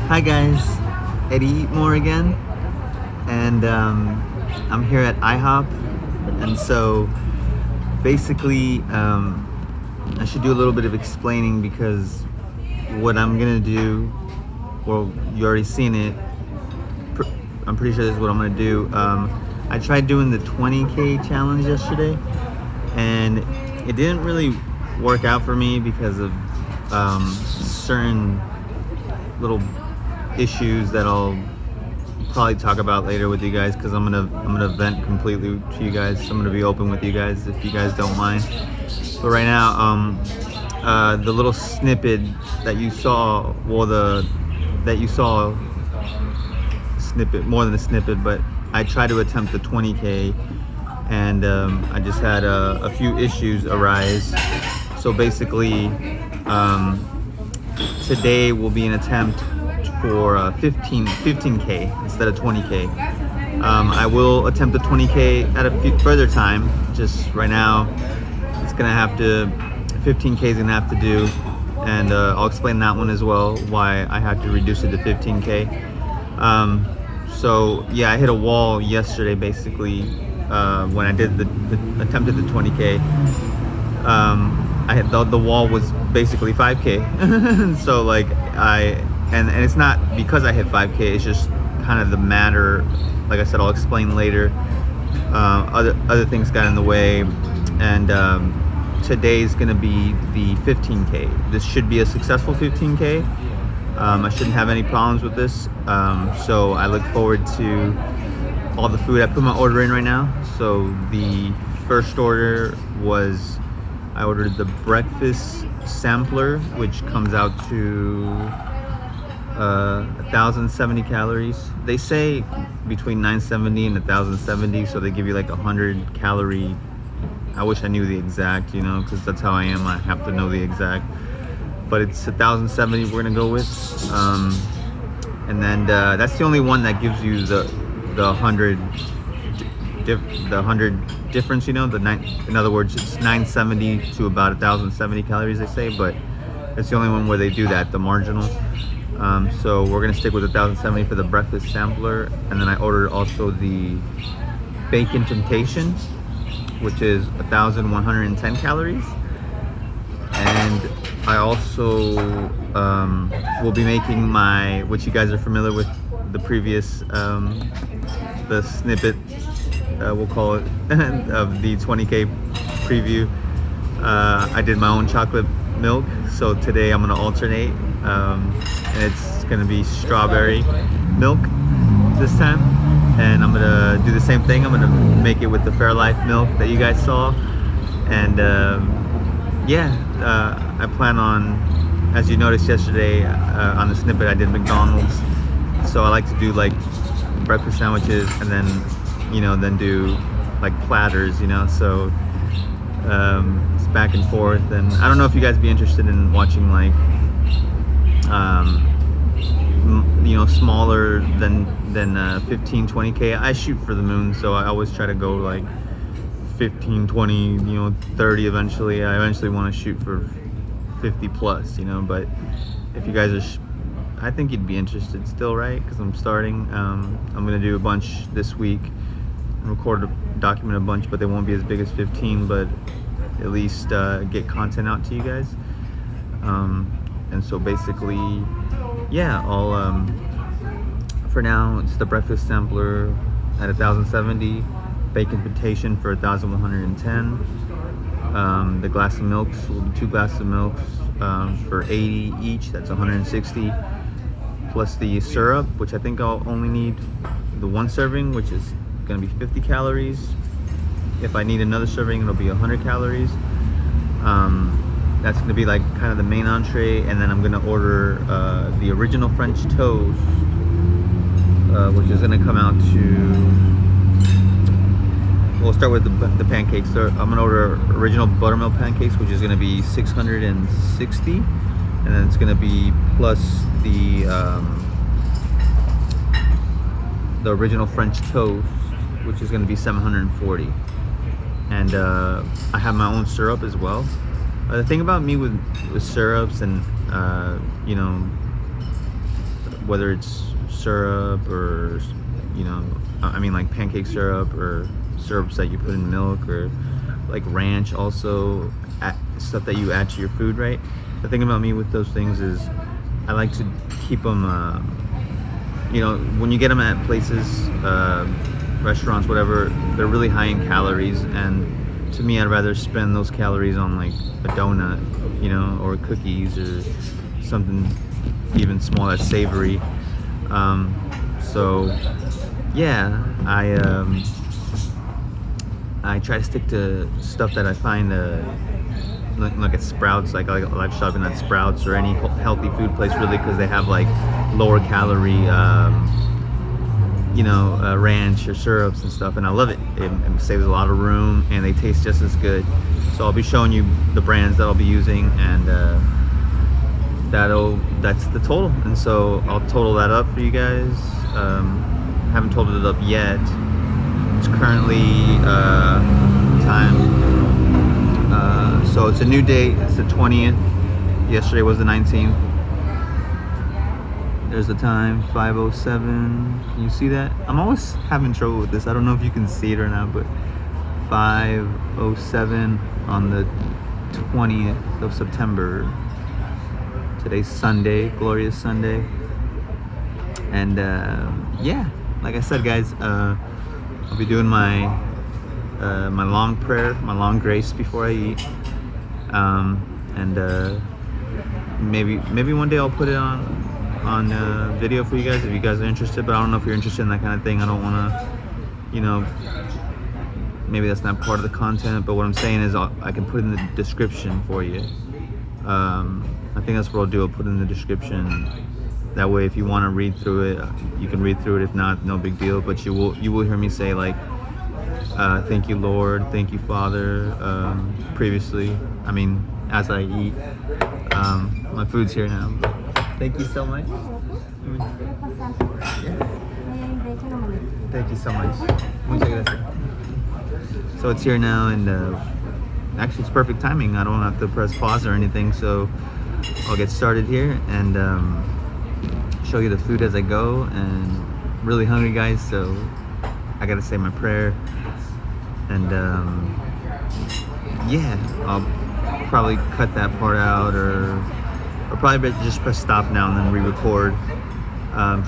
Hi guys, Eddie Eatmore again, and I'm here at iHop, and so basically I should do a little bit of explaining because what I'm gonna do, well, you already seen it. I'm pretty sure this is what I'm gonna do. I tried doing the 20K challenge yesterday, and it didn't really work out for me because of certain little issues that I'll probably talk about later with you guys, because I'm gonna vent completely to you guys. So I'm gonna be open with you guys if you guys don't mind. But right now, the little snippet that you saw, snippet, more than a snippet, but I tried to attempt the 20K, and I just had a few issues arise. So basically, today will be an attempt for 15K instead of 20K. I will attempt the 20K at a further time. Just right now, it's gonna have to, 15K is gonna have to do, and I'll explain that one as well, why I had to reduce it to 15K. So yeah, I hit a wall yesterday basically when I did attempted the 20K. I had the wall was basically 5K. So like and it's not because I hit 5K, it's just kind of the matter, like I said, I'll explain later. Other things got in the way, and today's gonna be the 15K. This should be a successful 15K. I shouldn't have any problems with this. So I look forward to all the food. I put my order in right now. So the first order was, I ordered the breakfast sampler, which comes out to 1,070 calories. They say between 970 and 1,070, so they give you like 100 calorie. I wish I knew the exact, because that's how I am. I have to know the exact. But it's 1,070 we're gonna go with, and then that's the only one that gives you the 100 difference. In other words, it's 970 to about 1,070 calories, they say, but it's the only one where they do that, the marginal. So we're gonna stick with 1,070 for the breakfast sampler, and then I ordered also the bacon temptation, which is 1,110 calories. And I also will be making which you guys are familiar with, the previous, the snippet, we'll call it, of the 20K preview. I did my own chocolate milk, so today I'm gonna alternate, and it's gonna be strawberry milk this time. And I'm gonna do the same thing. I'm gonna make it with the Fairlife milk that you guys saw. And I plan on, as you noticed yesterday on the snippet, I did McDonald's. So I like to do like breakfast sandwiches, and then then do like platters, so it's back and forth. And I don't know if you guys be interested in watching like smaller than 15, 20K. I shoot for the moon, so I always try to go like 15, 20, 30 eventually. I eventually want to shoot for 50 plus, but if you guys are I think you'd be interested still, right? Because I'm starting. I'm gonna do a bunch this week, document a bunch, but they won't be as big as 15, but at least get content out to you guys. And so basically, I'll for now, it's the breakfast sampler at 1,070, bacon temptation for 1,110. The glass of milks, 2 glasses of milk for 80 each. That's 160. Plus the syrup, which I think I'll only need the 1 serving, which is gonna be 50 calories. If I need another serving, it'll be 100 calories. That's gonna be like kind of the main entree, and then I'm gonna order the original French toast, which is gonna come out to, we'll start with the pancakes. So I'm gonna order original buttermilk pancakes, which is gonna be 660, and then it's gonna be plus the original French toast, which is gonna be 740. And I have my own syrup as well. The thing about me with syrups and whether it's syrup or, you know, I mean like pancake syrup or syrups that you put in milk, or like ranch also, stuff that you add to your food, right? The thing about me with those things is I like to keep them, you know, when you get them at places, restaurants, whatever, they're really high in calories, and to me, I'd rather spend those calories on like a donut, you know, or cookies or something even small that's savory. So yeah, I try to stick to stuff that I find like at Sprouts. Like I like shopping at Sprouts or any healthy food place, really, because they have like lower calorie, you know, ranch or syrups and stuff, and I love it. It saves a lot of room, and they taste just as good. So I'll be showing you the brands that I'll be using, and that's the total. And so I'll total that up for you guys. Haven't totaled it up yet. It's currently time. So it's a new date. It's the 20th. Yesterday was the 19th. There's the time, 5:07. Can you see that? I'm always having trouble with this. I don't know if you can see it or not, but 5:07 on the 20th of September. Today's Sunday, glorious Sunday. And yeah, like I said, guys, I'll be doing my my long prayer, my long grace before I eat. And maybe one day I'll put it on video for you guys if you guys are interested, but I don't know if you're interested in that kind of thing. I don't want to, you know, maybe that's not part of the content, but what I'm saying is I can put in the description for you. I think that's what I'll do. I'll put in the description. That way, if you want to read through it, you can read through it. If not, no big deal. But you will hear me say like, thank you, Lord, thank you, Father. Previously, I mean, as I eat, my food's here now. Thank you so much. Thank you so much. Muchas gracias. So it's here now, and actually it's perfect timing. I don't have to press pause or anything, so I'll get started here and show you the food as I go. And I'm really hungry, guys, so I gotta say my prayer. And yeah, I'll probably cut that part out, or probably just press stop now and then re-record,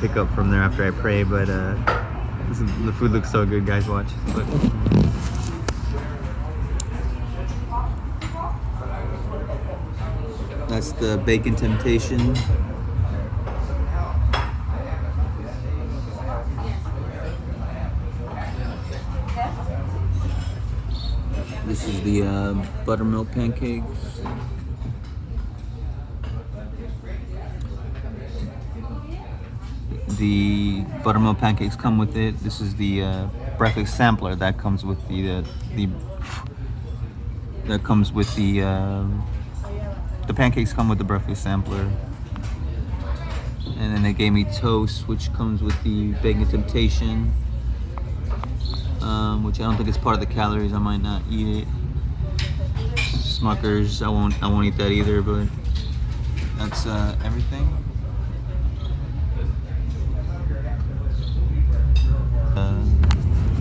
pick up from there after I pray. But the food looks so good, guys. Watch. Look. That's the bacon temptation. This is the buttermilk pancakes. The buttermilk pancakes come with it. This is the breakfast sampler that comes with the pancakes come with the breakfast sampler. And then they gave me toast, which comes with the bacon temptation, which I don't think is part of the calories. I might not eat it. Smuckers, I won't eat that either. But that's everything.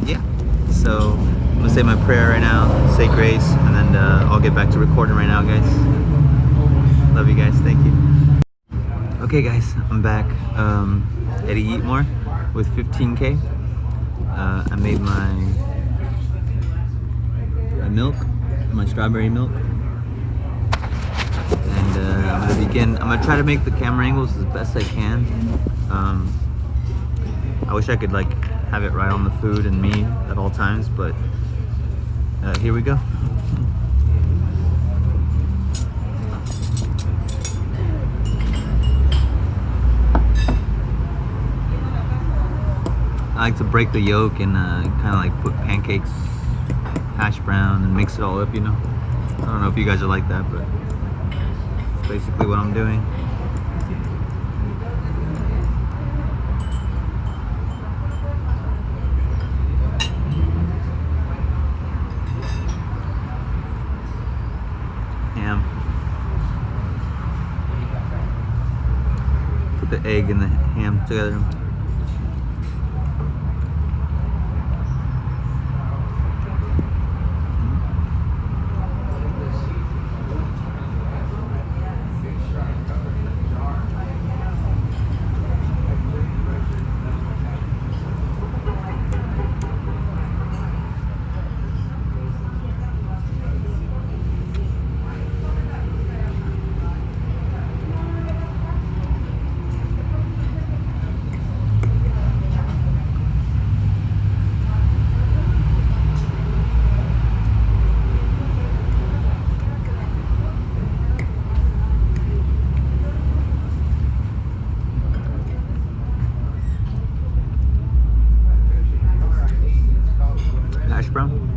Yeah, so I'm gonna say my prayer right now, say grace, and then I'll get back to recording right now, guys. Love you guys, thank you. Okay, guys, I'm back at Eat More with 15K. I made my milk, my strawberry milk, and I'm gonna try to make the camera angles as best I can. I wish I could like have it right on the food and me at all times, but here we go. I like to break the yolk and kind of like put pancakes, hash brown, and mix it all up, you know. I don't know if you guys are like that, but it's basically what I'm doing. Put the egg and the ham together. Hashbrown.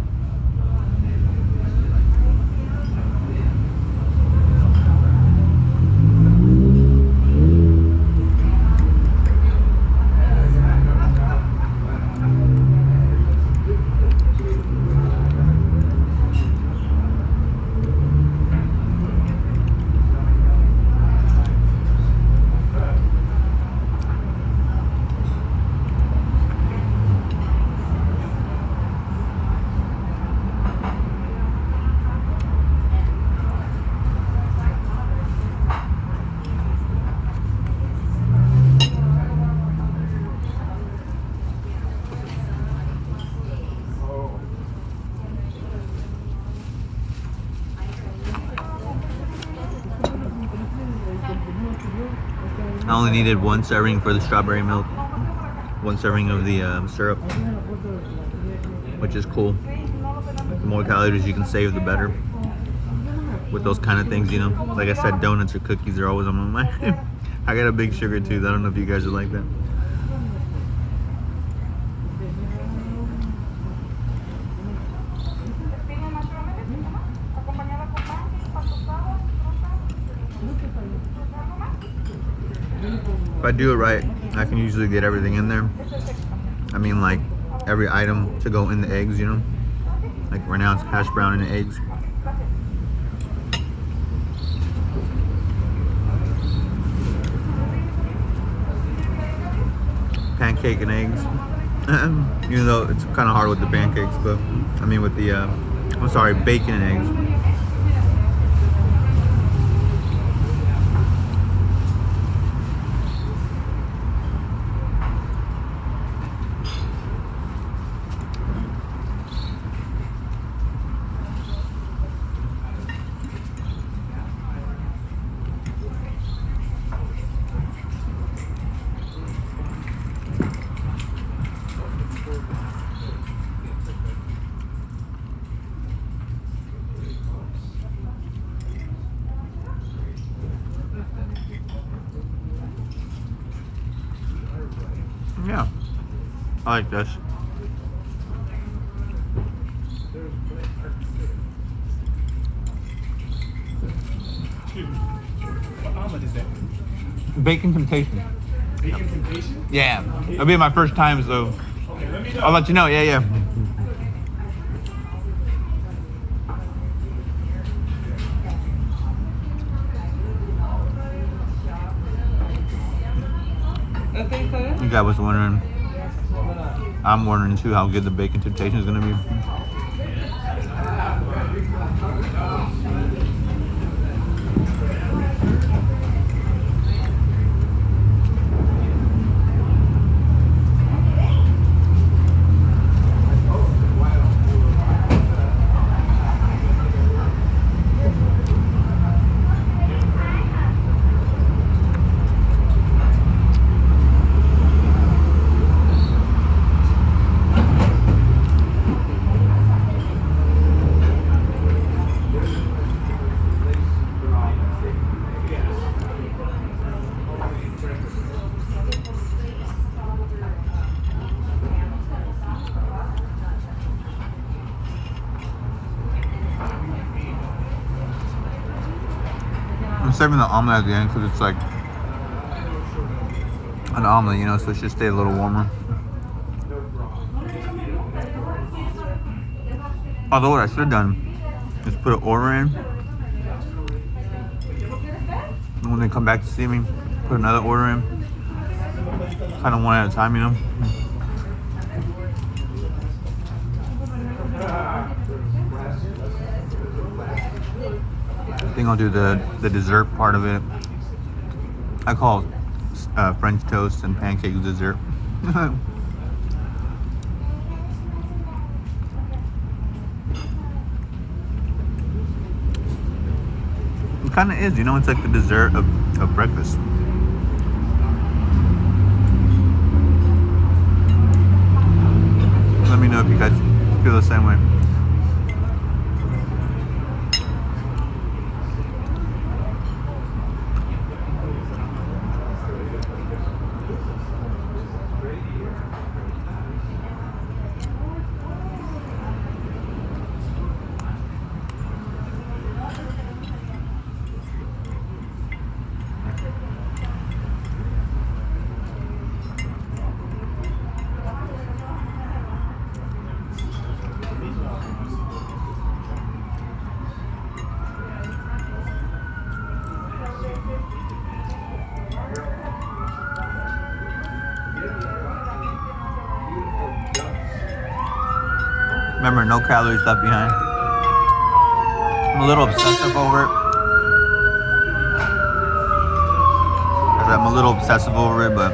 I only needed 1 serving for the strawberry milk, 1 serving of the syrup, which is cool. The more calories you can save, the better. With those kind of things, you know. Like I said, donuts or cookies are always on my mind. I got a big sugar tooth. I don't know if you guys are like that. If I do it right, I can usually get everything in there. I mean, like every item to go in the eggs, you know. Like right now it's hash brown and eggs. Pancake and eggs. Even though it's kind of hard with the pancakes, but I mean with the, I'm sorry, bacon and eggs. Yeah, I like this. Excuse me. What omelet is that? Bacon Temptation. Bacon Temptation? Yeah, it'll be my first time, so Okay, let me know. I'll let you know. Yeah, yeah. You guys was wondering. I'm wondering too how good the Bacon Temptation is gonna be. I'm saving the omelet at the end because it's like an omelet, you know, so it should stay a little warmer. Although what I should have done is put an order in, and when they come back to see me, put another order in. Kind of one at a time, you know. I think I'll do the dessert part of it. I call French toast and pancakes dessert. It kind of is, you know, it's like the dessert of breakfast. Let me know if you guys feel the same way. Remember, no calories left behind. I'm a little obsessive over it. I'm a little obsessive over it, but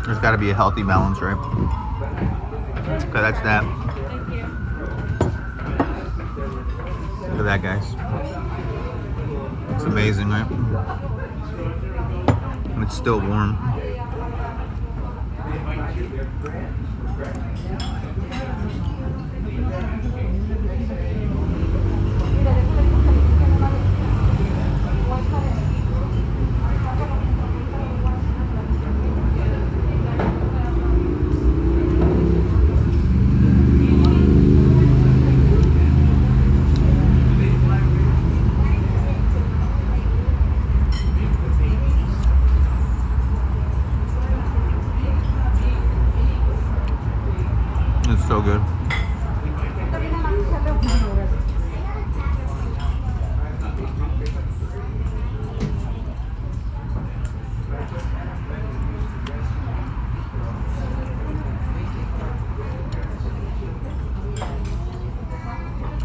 there's got to be a healthy balance, right? Okay, that's that. Look at that, guys. It's amazing, right? And it's still warm. It's so good.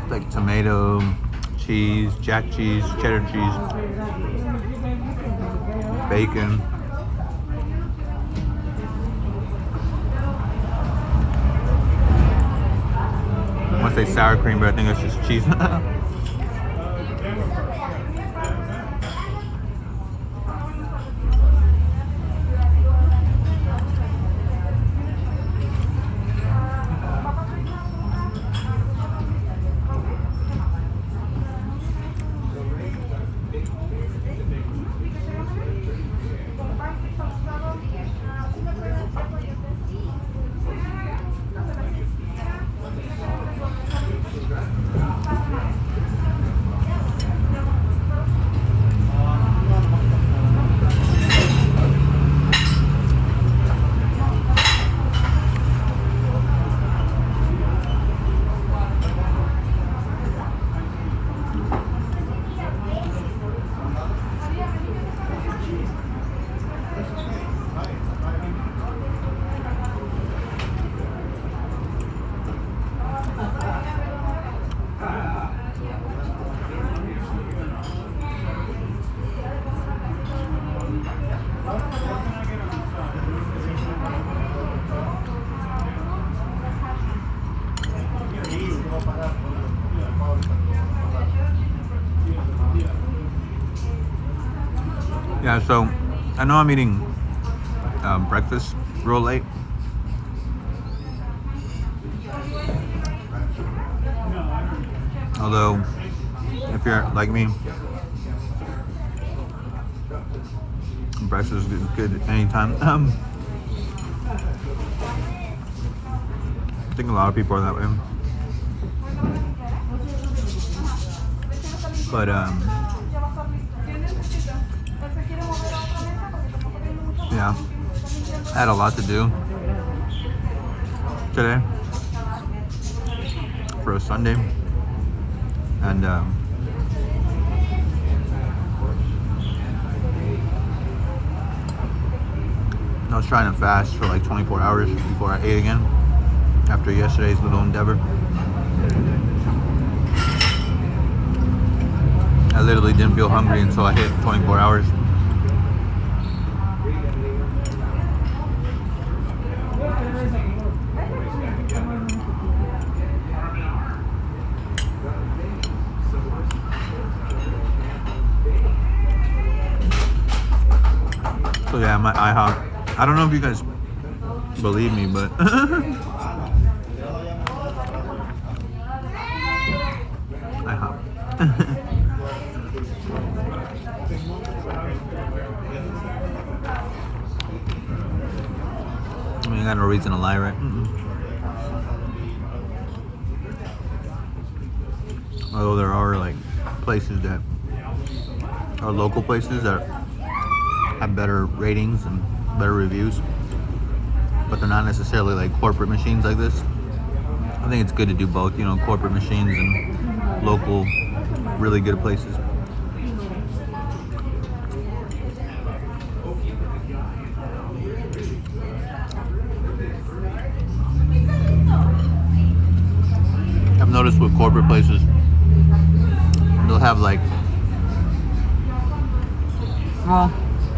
Like tomato, cheese, jack cheese, cheddar cheese, bacon. I want to say sour cream, but I think it's just cheese. Yeah, so I know I'm eating breakfast real late. Although, if you're like me, breakfast is good anytime. I think a lot of people are that way. But yeah, I had a lot to do today for a Sunday, and I was trying to fast for like 24 hours before I ate again after yesterday's little endeavor. I literally didn't feel hungry until I hit 24 hours. So yeah, my iHop. I don't know if you guys believe me, but iHop. I mean, I got no reason to lie, right? Although there are like places that are local places that have better ratings and better reviews, but they're not necessarily like corporate machines like this. I think it's good to do both, you know, corporate machines and local, really good places. I've noticed with corporate places, they'll have like, well,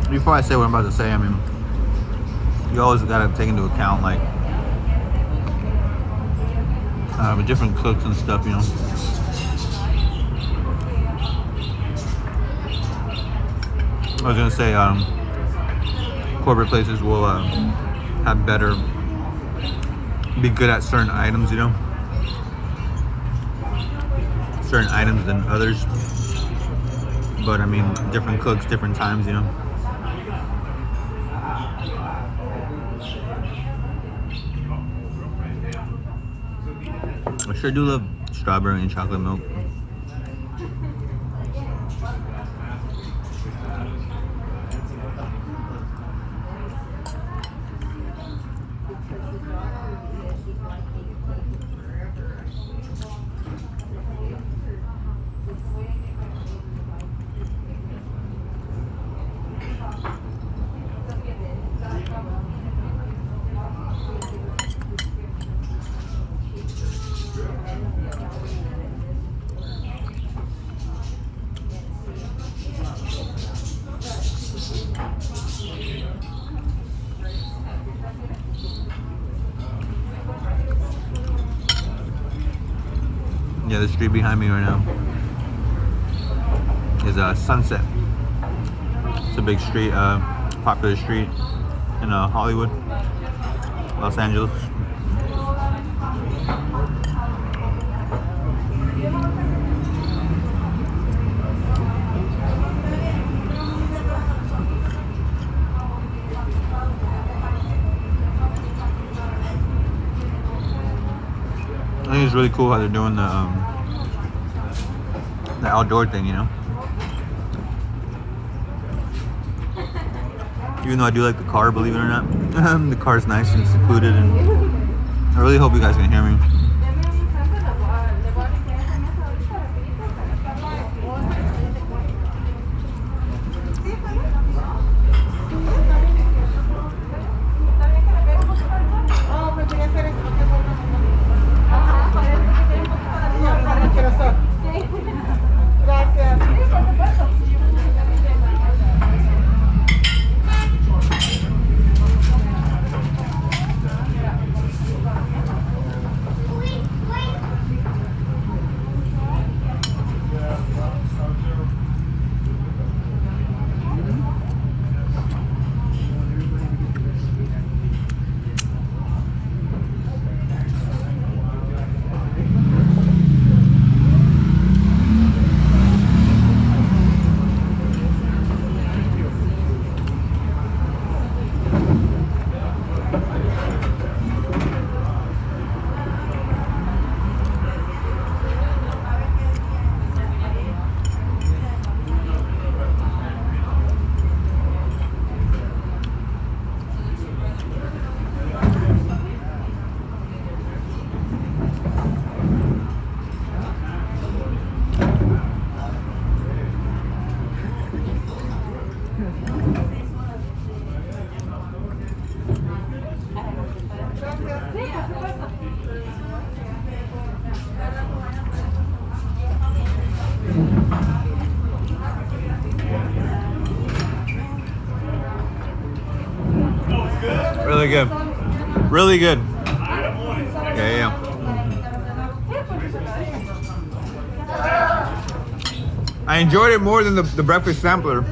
before I say what I'm about to say, I mean, you always gotta take into account like different cooks and stuff, you know. I was gonna say, corporate places will have better, be good at certain items, you know, certain items than others. But I mean, different cooks, different times, you know. I sure do love strawberry and chocolate milk. Yeah, the street behind me right now is Sunset. It's a big street, popular street in Hollywood, Los Angeles. I think it's really cool how they're doing the outdoor thing, you know. Even though I do like the car, believe it or not, the car's nice and secluded, and I really hope you guys can hear me. really good. Really good. Yeah. I enjoyed it more than the breakfast sampler.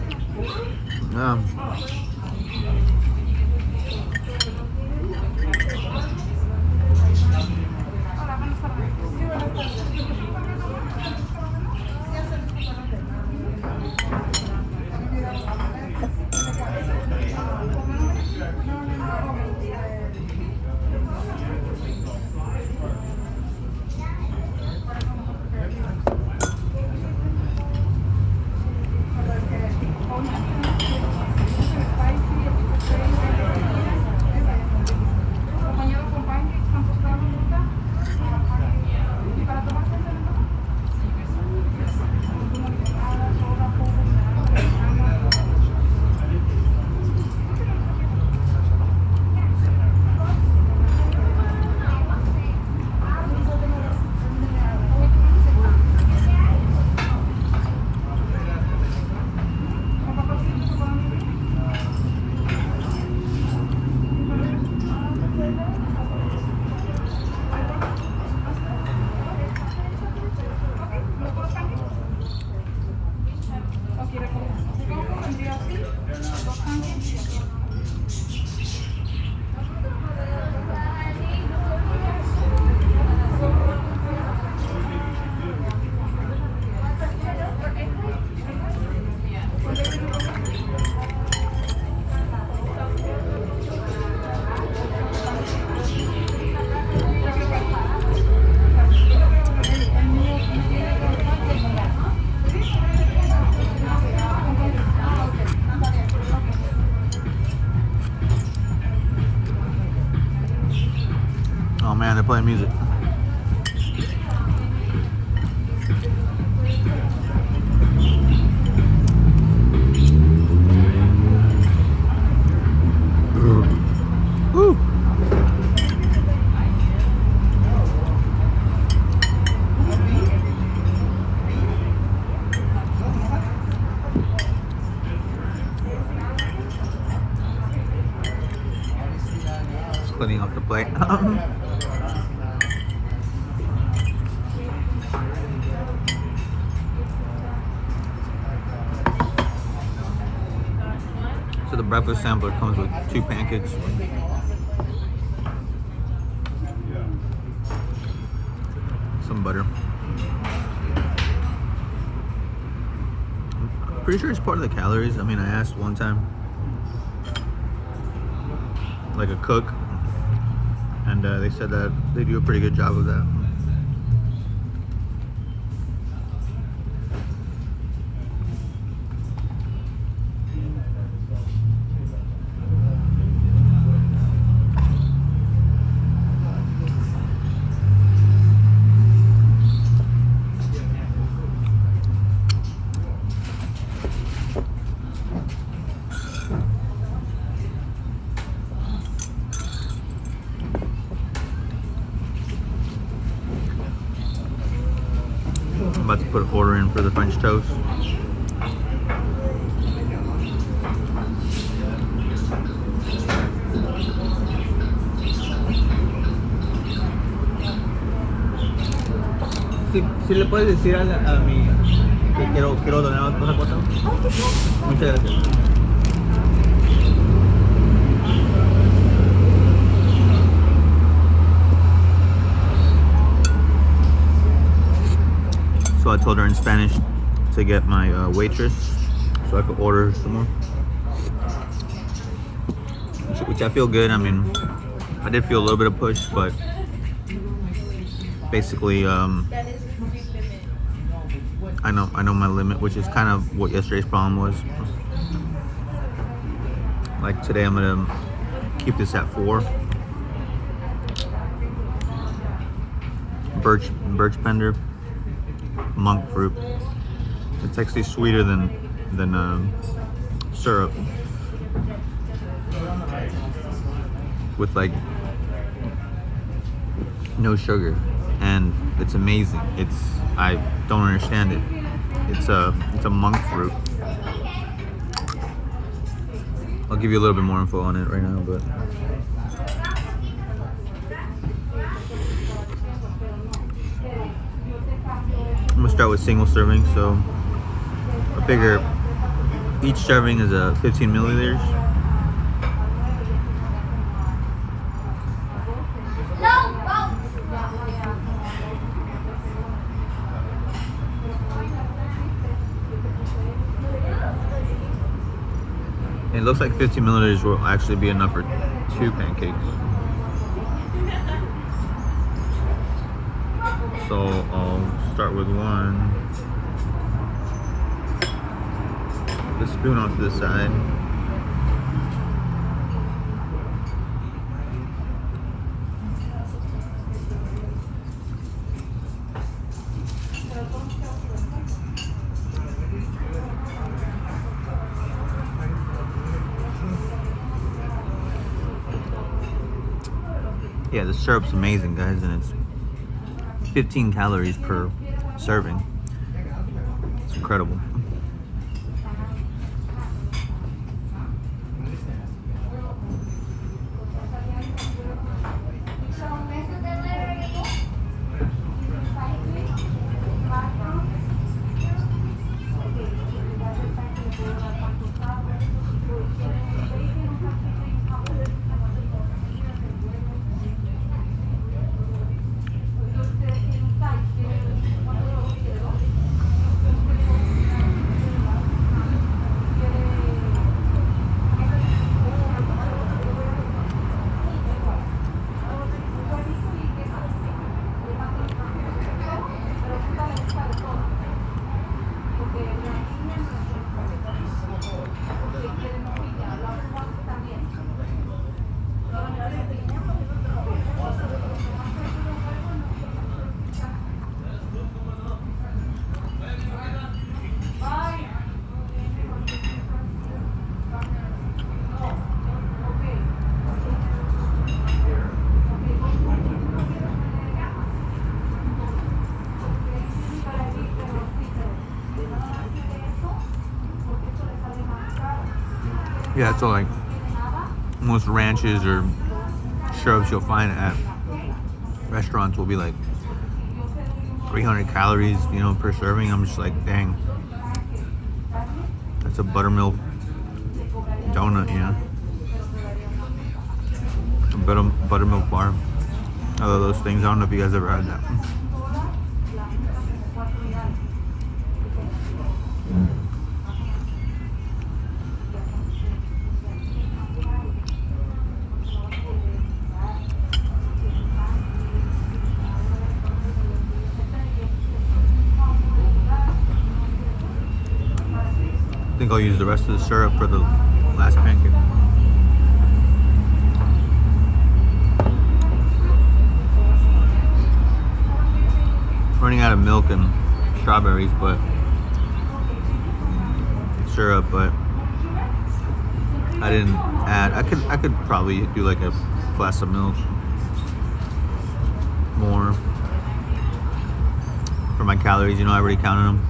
Oh man, they're playing music. Woo. Just cleaning up the plate. So the breakfast sampler comes with 2 pancakes, some butter. I'm pretty sure it's part of the calories. I mean, I asked one time, like a cook, and they said that they do a pretty good job of that. I'm about to put an order in for the French toast. Si le puedes decir a mi que quiero donar otra cosa. Muchas gracias. So I told her in Spanish to get my waitress so I could order some more. Which I feel good. I mean, I did feel a little bit of push, but basically, I know my limit, which is kind of what yesterday's problem was. Like today, I'm gonna keep this at 4. Birch pender, monk fruit. It's actually sweeter than syrup, with like no sugar, and it's amazing. I don't understand it. It's a monk fruit. I'll give you a little bit more info on it right now, but gonna start with single serving, so I figure each serving is a 15 milliliters. And it looks like 15 milliliters will actually be enough for 2 pancakes. So I'll start with one. The spoon off to the side. Yeah, the syrup's amazing, guys, and it's 15 calories per serving. It's incredible. Yeah, so like most ranches or syrups you'll find at restaurants will be like 300 calories, you know, per serving. I'm just like, dang, that's a buttermilk donut, you know, a buttermilk bar. I love those things. I don't know if you guys ever had that. I think I'll use the rest of the syrup for the last pancake. Running out of milk and strawberries, but syrup, but I didn't add. I could probably do like a glass of milk more for my calories. You know, I already counted them.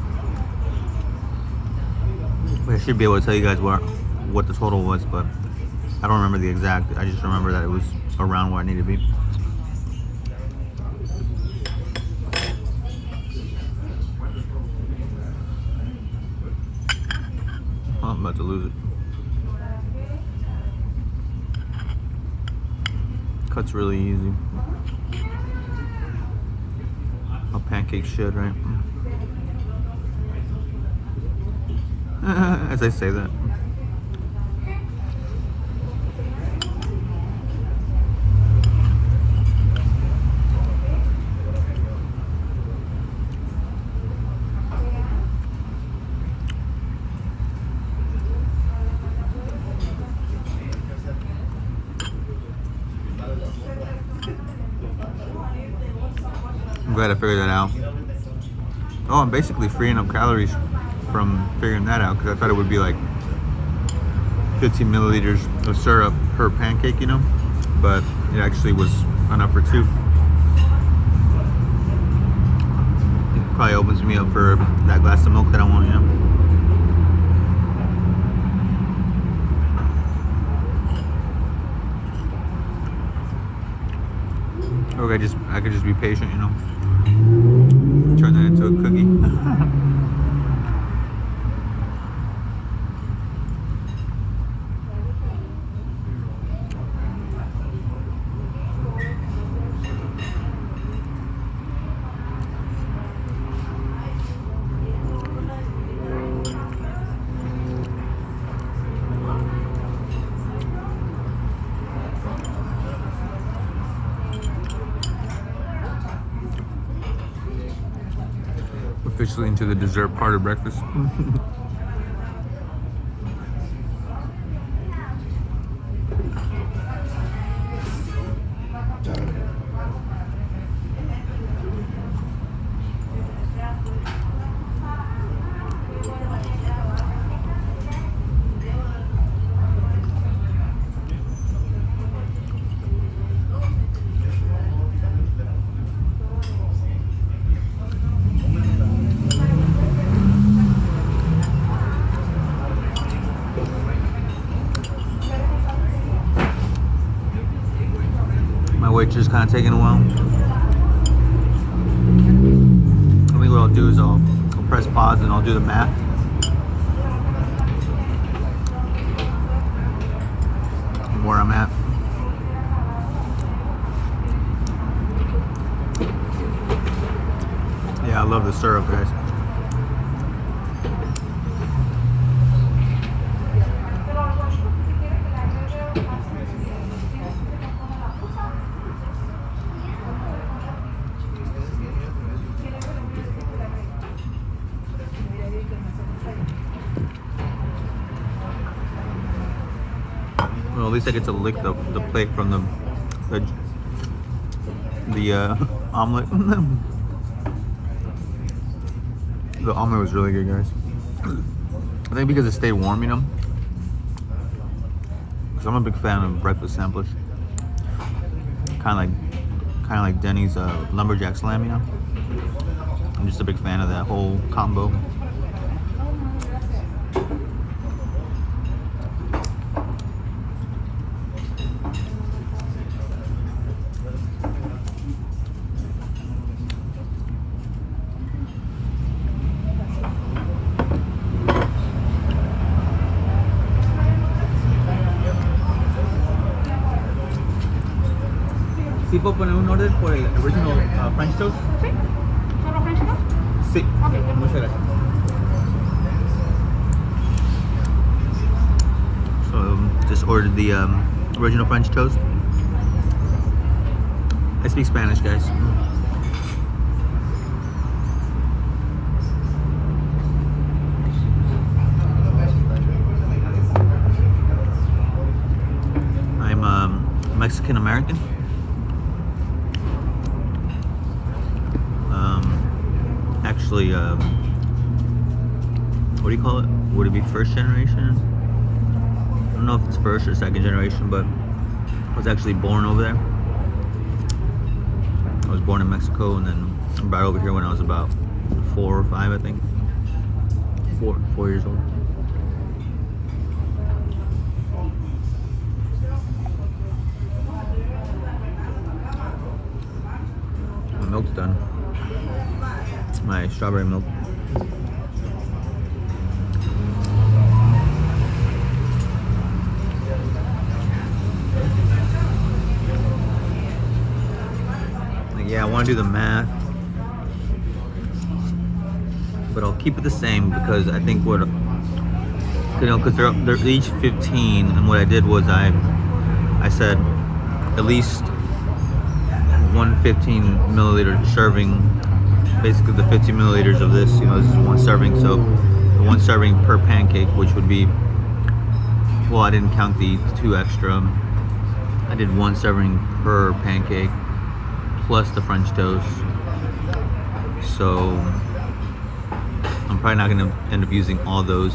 I should be able to tell you guys what the total was, but I don't remember the exact. I just remember that it was around where I need to be. Oh, I'm about to lose it. Cuts really easy. A pancake should, right? As I say that. I'm glad I figured that out. Oh, I'm basically freeing up calories from figuring that out, because I thought it would be like 15 milliliters of syrup per pancake, you know, but it actually was enough for 2. It probably opens me up for that glass of milk that I want, you know. Okay, I could just be patient, you know. Turn that into a cookie. Officially into the dessert part of breakfast. My waitress kind of taking a while. I think what I'll do is I'll press pause and I'll do the math. Where I'm at. Yeah, I love the syrup, guys. Well, at least I get to lick the plate from the omelet. The omelet was really good, guys. I think because it stayed warm, you know. Because I'm a big fan of breakfast samplers. Kind of like Denny's lumberjack slam, you know. I'm just a big fan of that whole combo. ¿Sí puedo poner un orden por el original French toast? ¿Sí? ¿Solo French toast? Sí. Ok, Muchas gracias. So, just ordered the original French toast. I speak Spanish, guys. I'm Mexican American. Actually, what do you call it? Would it be first generation? I don't know if it's first or second generation, but I was actually born over there. I was born in Mexico and then brought over here when I was about 4 or 5, I think. 4 years old. My milk's done. My strawberry milk. Yeah, I want to do the math, but I'll keep it the same because I think what, you know, because they're each 15, and what I did was I said at least 115 milliliter serving. Basically the 50 milliliters of this, you know, this is 1 serving, so the 1 serving per pancake, which would be, well, I didn't count the 2 extra. I did 1 serving per pancake plus the French toast. So I'm probably not gonna end up using all those.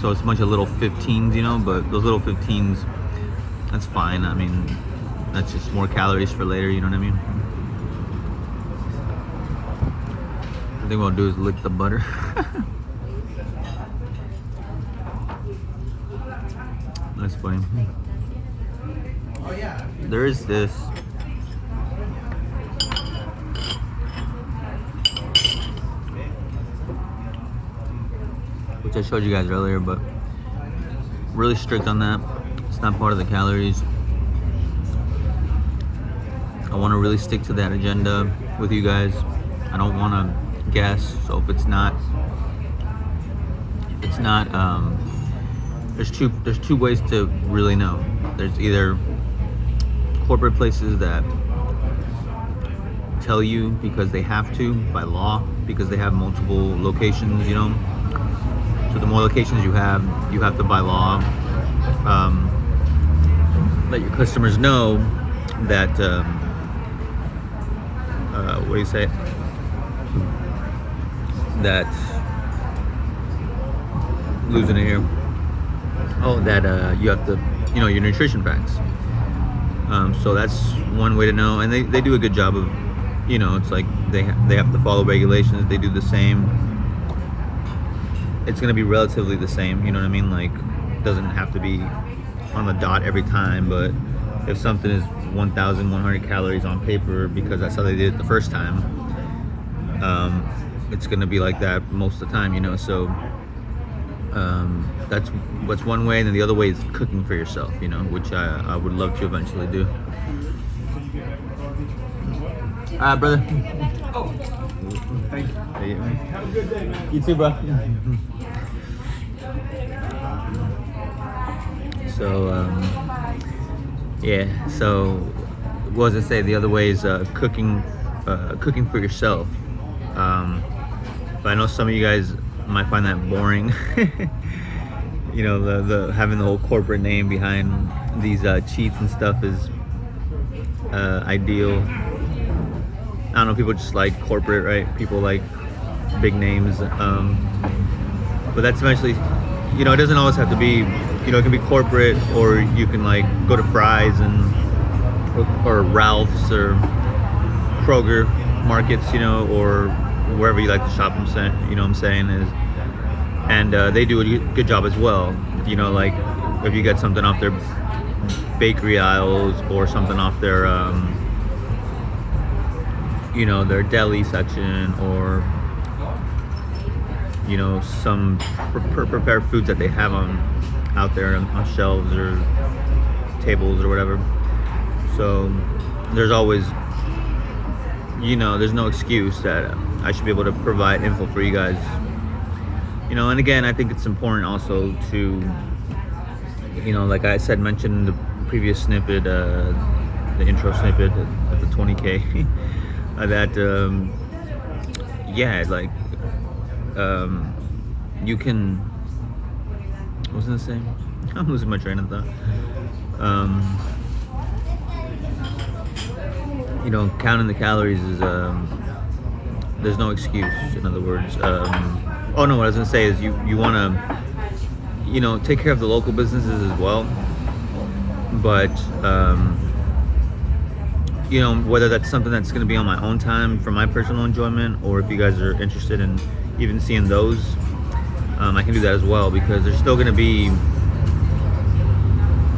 So it's a bunch of little 15s, you know, but those little 15s, that's fine. I mean, that's just more calories for later, you know what I mean? I think what I'll do is lick the butter. That's funny. There is this. which I showed you guys earlier, but really strict on that. It's not part of the calories. I want to really stick to that agenda with you guys. I don't want to guess. So if it's not, there's two ways to really know. There's either corporate places that tell you because they have to by law, because they have multiple locations, you know. So the more locations you have to by law let your customers know that what do you say? That losing it here. Oh, that you have to, you know, your nutrition facts. So that's one way to know, and they do a good job of, you know, it's like they have to follow regulations. They do the same. It's gonna be relatively the same, you know what I mean? Like, it doesn't have to be on the dot every time, but if something is 1,100 calories on paper because that's how they did it the first time, it's gonna be like that most of the time, you know. So that's what's one way, and then the other way is cooking for yourself, you know, which I would love to eventually do. Brother. Oh, thank you. Have a good day, man. You too, bro. So, yeah. So, what was I say? The other way is cooking for yourself. But I know some of you guys might find that boring. You know, the having the whole corporate name behind these cheats and stuff is ideal. I don't know, people just like corporate, right? People like big names. But that's eventually, you know, it doesn't always have to be, you know, it can be corporate, or you can like go to Fry's or Ralph's or Kroger markets, you know, or wherever you like to shop, you know what I'm saying, is, and they do a good job as well, you know, like if you get something off their bakery aisles or something off their you know, their deli section, or you know, some prepared foods that they have out there on shelves or tables or whatever. So there's always, you know, there's no excuse that I should be able to provide info for you guys, you know. And again, I think it's important also to, you know, like I said, mentioned in the previous snippet, the intro snippet at the 20K, that yeah, like you can, what was I saying? I'm losing my train of thought. You know, counting the calories is there's no excuse, in other words. Oh no, what I was gonna say is you want to, you know, take care of the local businesses as well, but you know, whether that's something that's going to be on my own time for my personal enjoyment, or if you guys are interested in even seeing those, I can do that as well, because there's still going to be,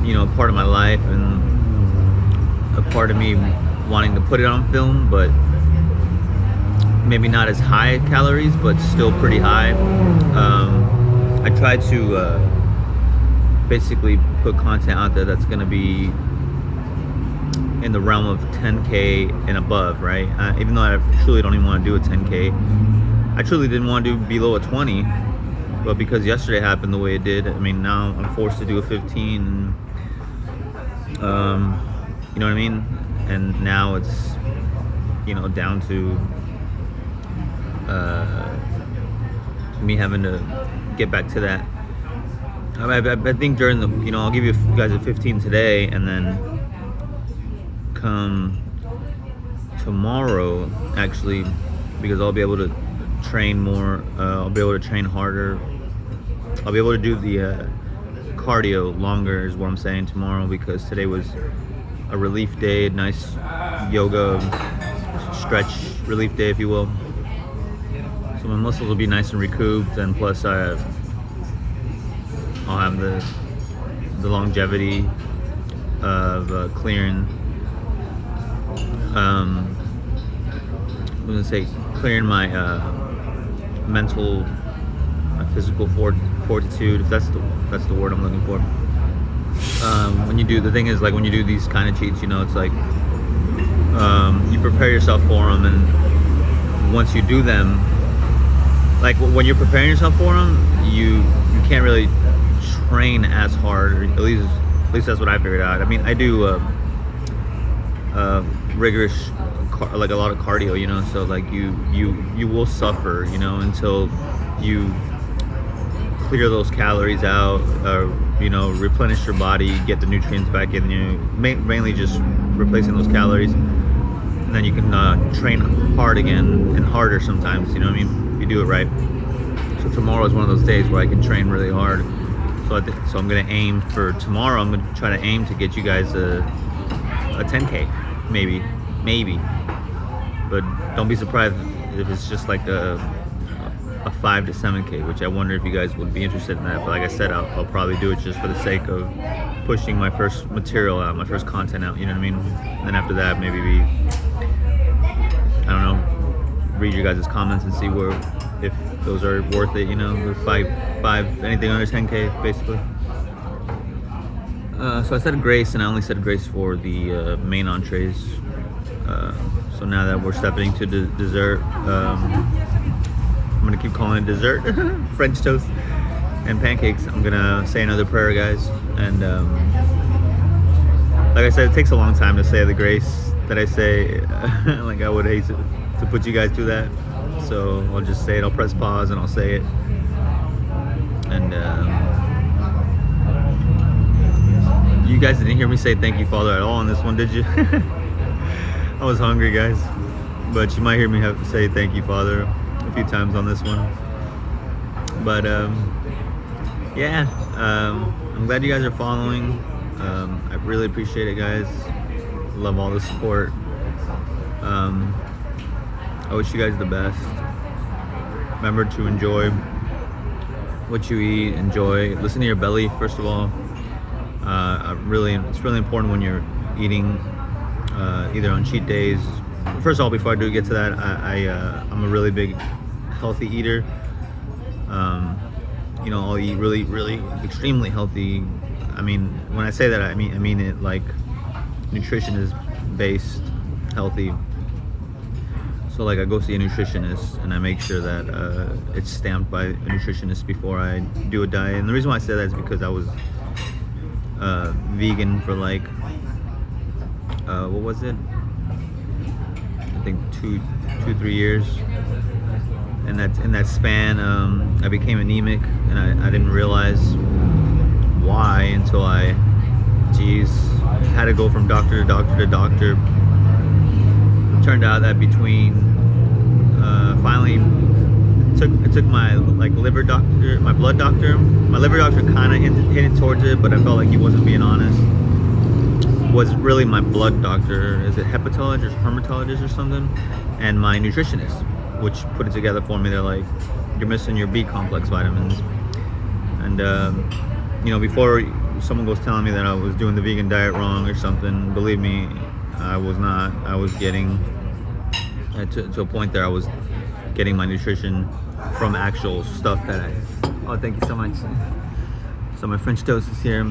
you know, part of my life and a part of me wanting to put it on film, but maybe not as high calories, but still pretty high. I try to basically put content out there that's going to be in the realm of 10K and above, right? Even though I truly don't even want to do a 10K. I truly didn't want to do below a 20, but because yesterday happened the way it did, I mean, now I'm forced to do a 15, and, you know what I mean? And now it's, you know, down to me having to get back to that. I think during the, you know, I'll give you guys a 15 today, and then come tomorrow, actually, because I'll be able to train more, I'll be able to train harder, I'll be able to do the cardio longer, is what I'm saying, tomorrow, because today was a relief day, nice yoga stretch relief day, if you will. So my muscles will be nice and recouped, and plus I'll have the longevity of clearing, I'm gonna say clearing my mental a physical fortitude. If that's the word I'm looking for. When you do, the thing is, like, when you do these kind of cheats, you know, it's like you prepare yourself for them, and once you do them, like when you're preparing yourself for them, you can't really train as hard, or at least that's what I figured out. I mean, I do rigorous, like a lot of cardio, you know, so like you will suffer, you know, until you clear those calories out, you know, replenish your body, get the nutrients back in you, mainly just replacing those calories, and then you can train hard again, and harder sometimes, you know what I mean, if you do it right. So tomorrow is one of those days where I can train really hard. So I'm gonna aim for tomorrow. I'm gonna try to aim to get you guys a 10K, maybe. But don't be surprised if it's just like a 5 to 7K, which I wonder if you guys would be interested in that. But like I said, I'll probably do it just for the sake of pushing my first material out, my first content out. You know what I mean? And then after that, maybe I don't know, read your guys' comments and see if those are worth it, you know, 5, anything under 10K, basically. So I said grace, and I only said grace for the main entrees. So now that we're stepping to dessert, I'm gonna keep calling it dessert, French toast and pancakes. I'm gonna say another prayer, guys, and like I said, it takes a long time to say the grace that I say. Like, I would hate to put you guys through that. So I'll just say it, I'll press pause and I'll say it. And you guys didn't hear me say thank you, Father, at all on this one, did you? I was hungry, guys. But you might hear me say thank you, Father, a few times on this one. But yeah, I'm glad you guys are following. I really appreciate it, guys. Love all the support. I wish you guys the best. Remember to enjoy what you eat. Enjoy. Listen to your belly, first of all. It's really important when you're eating, either on cheat days. First of all, before I do get to that, I'm a really big healthy eater. You know, I'll eat really, really extremely healthy. I mean, when I say that, I mean it like nutrition is based healthy. So like, I go see a nutritionist and I make sure that it's stamped by a nutritionist before I do a diet. And the reason why I say that is because I was vegan for like what was it? I think 2-3 years. And in that span, I became anemic, and I didn't realize why until I had to go from doctor to doctor to doctor. It turned out that between finally it took my liver doctor, my blood doctor. My liver doctor kind of hinted towards it, but I felt like he wasn't being honest. Was really my blood doctor. Is it hepatologist, hermatologist or something? And my nutritionist, which put it together for me. They're like, you're missing your B complex vitamins. And you know, before someone goes telling me that I was doing the vegan diet wrong or something, believe me, I was not. I was getting to a point there. I was getting my nutrition from actual stuff that oh, thank you so much. So my French toast is here.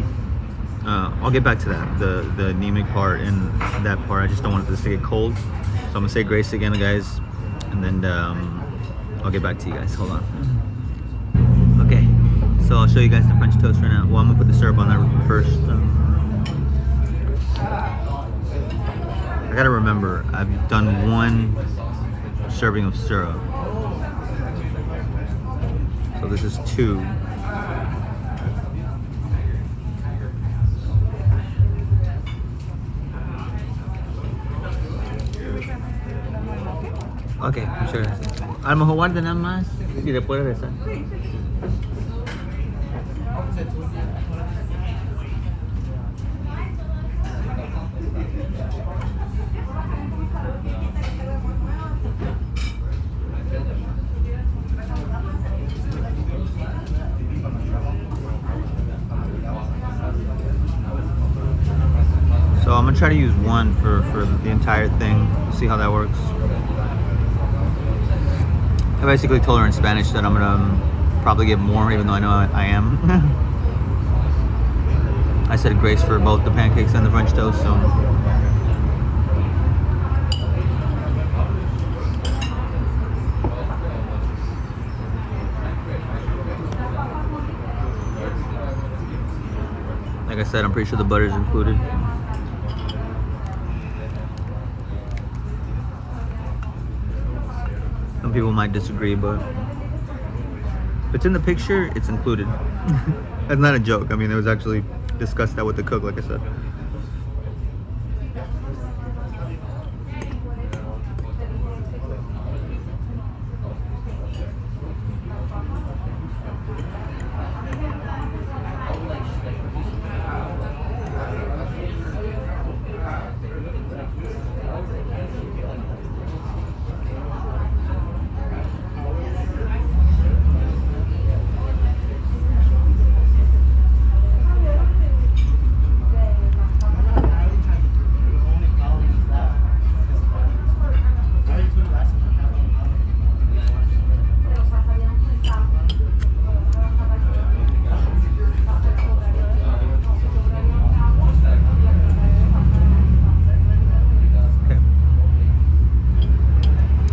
I'll get back to that, the anemic part and that part. I just don't want this to get cold. So I'm gonna say grace again, guys, and then I'll get back to you guys. Hold on. Okay, so I'll show you guys the French toast right now. Well, I'm gonna put the syrup on there first. I gotta remember, I've done 1 serving of syrup. So this is 2. Okay, muchas gracias. A lo mejor guarde nada más y después regresar. So I'm gonna try to use 1 for the entire thing. See how that works. I basically told her in Spanish that I'm gonna Probably get more, even though I know I am. I said grace for both the pancakes and the French toast, so. Like I said, I'm pretty sure the butter is included. Some people might disagree, but if it's in the picture, it's included. That's not a joke. I mean, it was actually discussed that with the cook, like I said.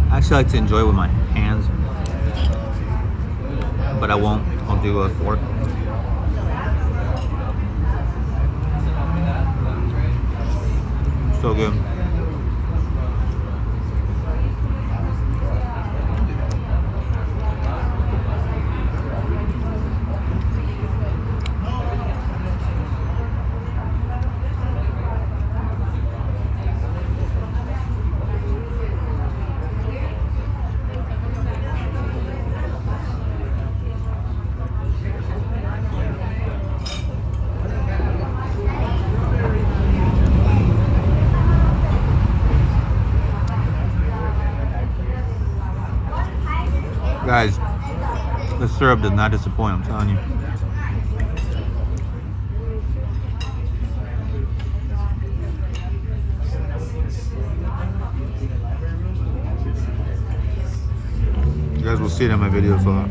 I actually like to enjoy it with my hands, but I won't. I'll do a fork. So good. Guys, the syrup does not disappoint, I'm telling you. You guys will see it in my videos a lot.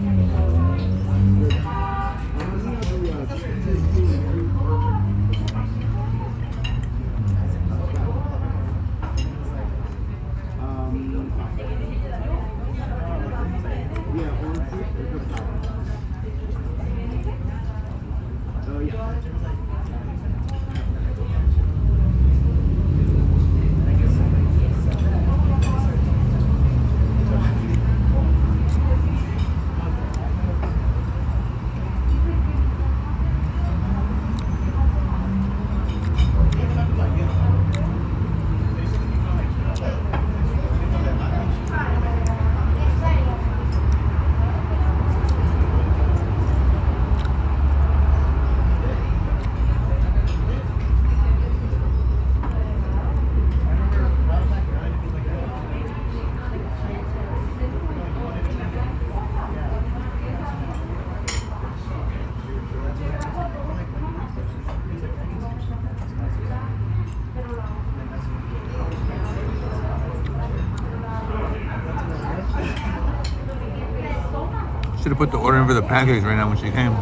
Should have put the order in for the pancakes right now when she came.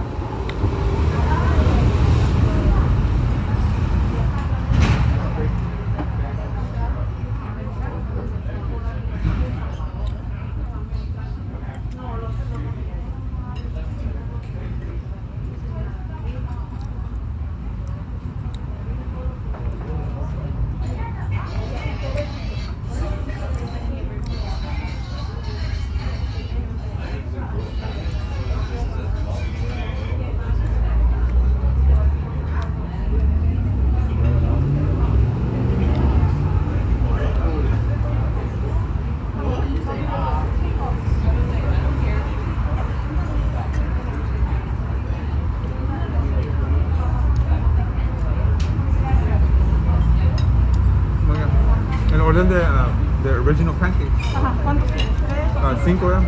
Orden de original pancakes. Ajá, ¿cuántos quieres? ¿Tres? 5 ya.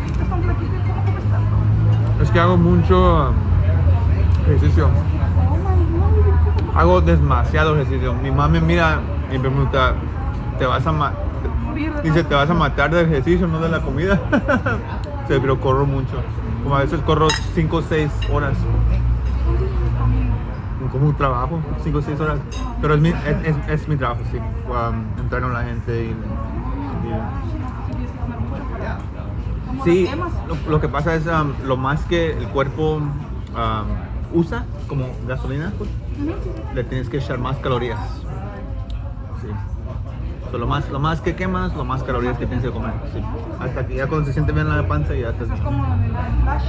¿Estos son de aquí? ¿Cómo comes tanto? Es que hago mucho ejercicio. Oh my God. Hago demasiado ejercicio. Mi mamá me mira y me pregunta, ¿te vas a Morir de dice, ¿te vas a matar del ejercicio, no de la comida? Sí, pero corro mucho. Como a veces corro 5 o 6 horas. Como un trabajo, 5 o 6 horas. Pero es mi trabajo, sí. Entreno a la gente y sí, lo que pasa es lo más que el cuerpo usa como gasolina, pues, le tienes que echar más calorías. Sí. So, lo más que quemas, lo más calorías que tienes que comer. Sí. Hasta que ya cuando se siente bien la panza ya estás bien. Es como en el flash.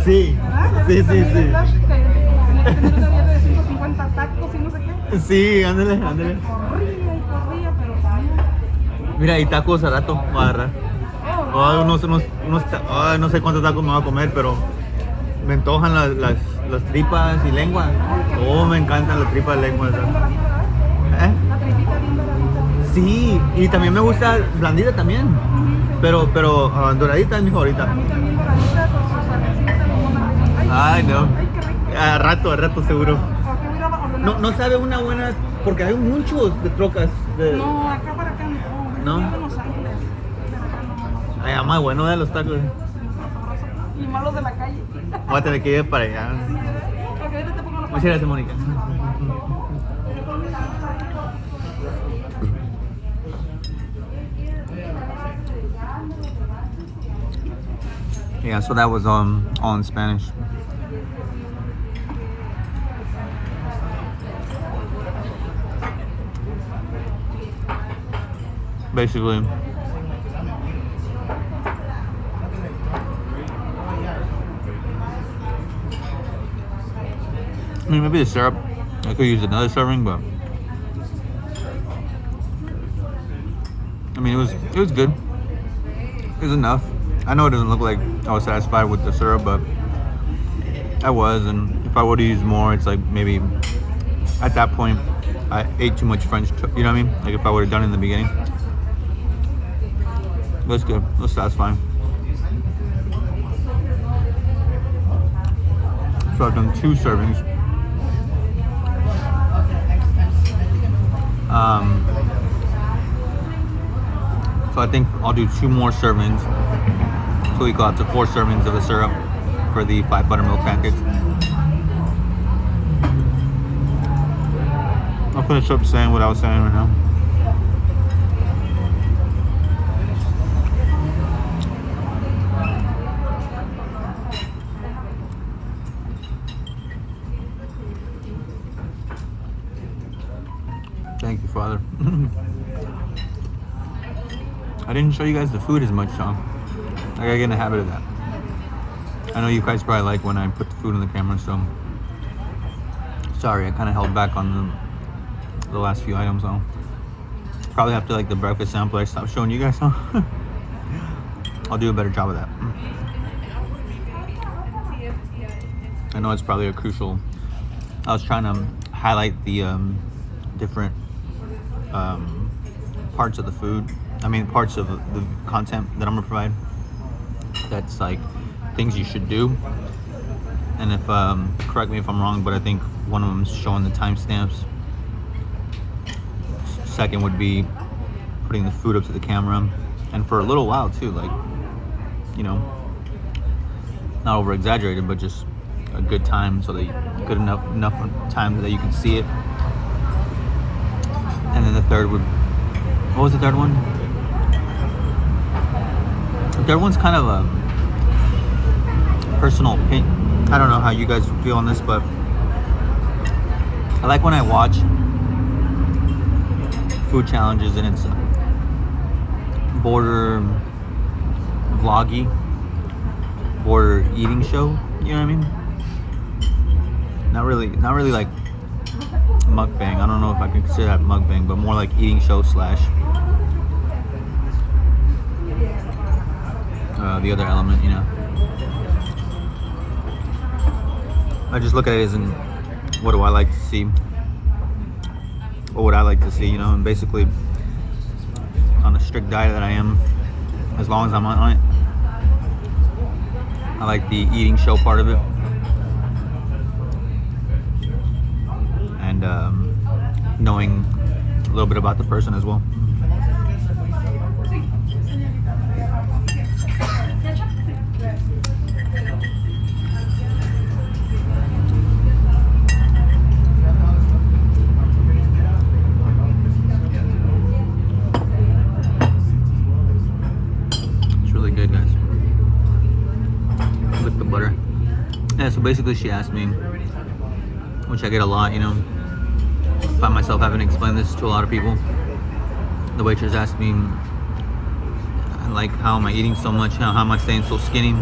Sí, ¿Verdad? sí, sí, También el sí. flash, que tenía que tener una dieta de 150 tacos y no sé qué. Sí, ándale, ándale. Corría, pero también. Mira, y tacos a rato voy a agarrar. No sé cuántos tacos me voy a comer, pero me antojan las tripas y lengua. Oh, me encantan las tripas y lengua. ¿Eh? La tripita bien doradita. Sí, y también me gusta blandita también. Pero doradita es mi favorita. A mí también doradita con sus salecitas de limón. Ay, no. Ay, qué rico. A rato seguro. ¿O qué hubiera ordenado? No sabe una buena, porque hay muchos de trocas. No, acá para acá no. ¿No? Yo en Los Ángeles. Pero acá no. Ay, más bueno de los tacos. Y malos de la calle. Voy a tener que ir para allá. Porque ahorita te pongo los Muchas gracias, Mónica. Yeah, so that was all in Spanish. Basically, I mean, maybe the syrup, I could use another serving, but I mean, it was good. It was enough. I know it doesn't look like I was satisfied with the syrup, but I was, and if I would have used more, it's like maybe at that point I ate too much French toast, you know what I mean? Like if I would have done it in the beginning. That's good. That's satisfying. So I've done 2 servings. So I think I'll do 2 more servings so we go out to 4 servings of the syrup for the 5 buttermilk pancakes. I'll finish up saying what I was saying right now. Thank you, Father. I didn't show you guys the food as much, Sean. I gotta get in the habit of that. I know you guys probably like when I put the food on the camera, so sorry, I kind of held back on the last few items. I'll probably have to like the breakfast sample I stopped showing you guys. Huh? I'll do a better job of that. I know it's probably a crucial. I was trying to highlight the different parts of the food. I mean, parts of the content that I'm gonna provide. That's like things you should do. And if correct me if I'm wrong, but I think one of them is showing the timestamps. Second would be putting the food up to the camera, and for a little while too, like, you know, not over exaggerated, but just a good time, so that good enough time that you can see it. And then the third would, what was the third one? The third one's kind of a personal opinion. I don't know how you guys feel on this, but I like when I watch food challenges and it's border vloggy, border eating show, you know what I mean? Not really like mukbang. I don't know if I can consider that mukbang, but more like eating show slash the other element, you know. I just look at it as in, what do I like to see? What would I like to see, you know? And basically, on a strict diet that I am, as long as I'm on it, I like the eating show part of it. And knowing a little bit about the person as well. basically she asked me, which I get a lot, you know, find myself having to explain this to a lot of people. The waitress asked me, like, how am I eating so much? How am I staying so skinny?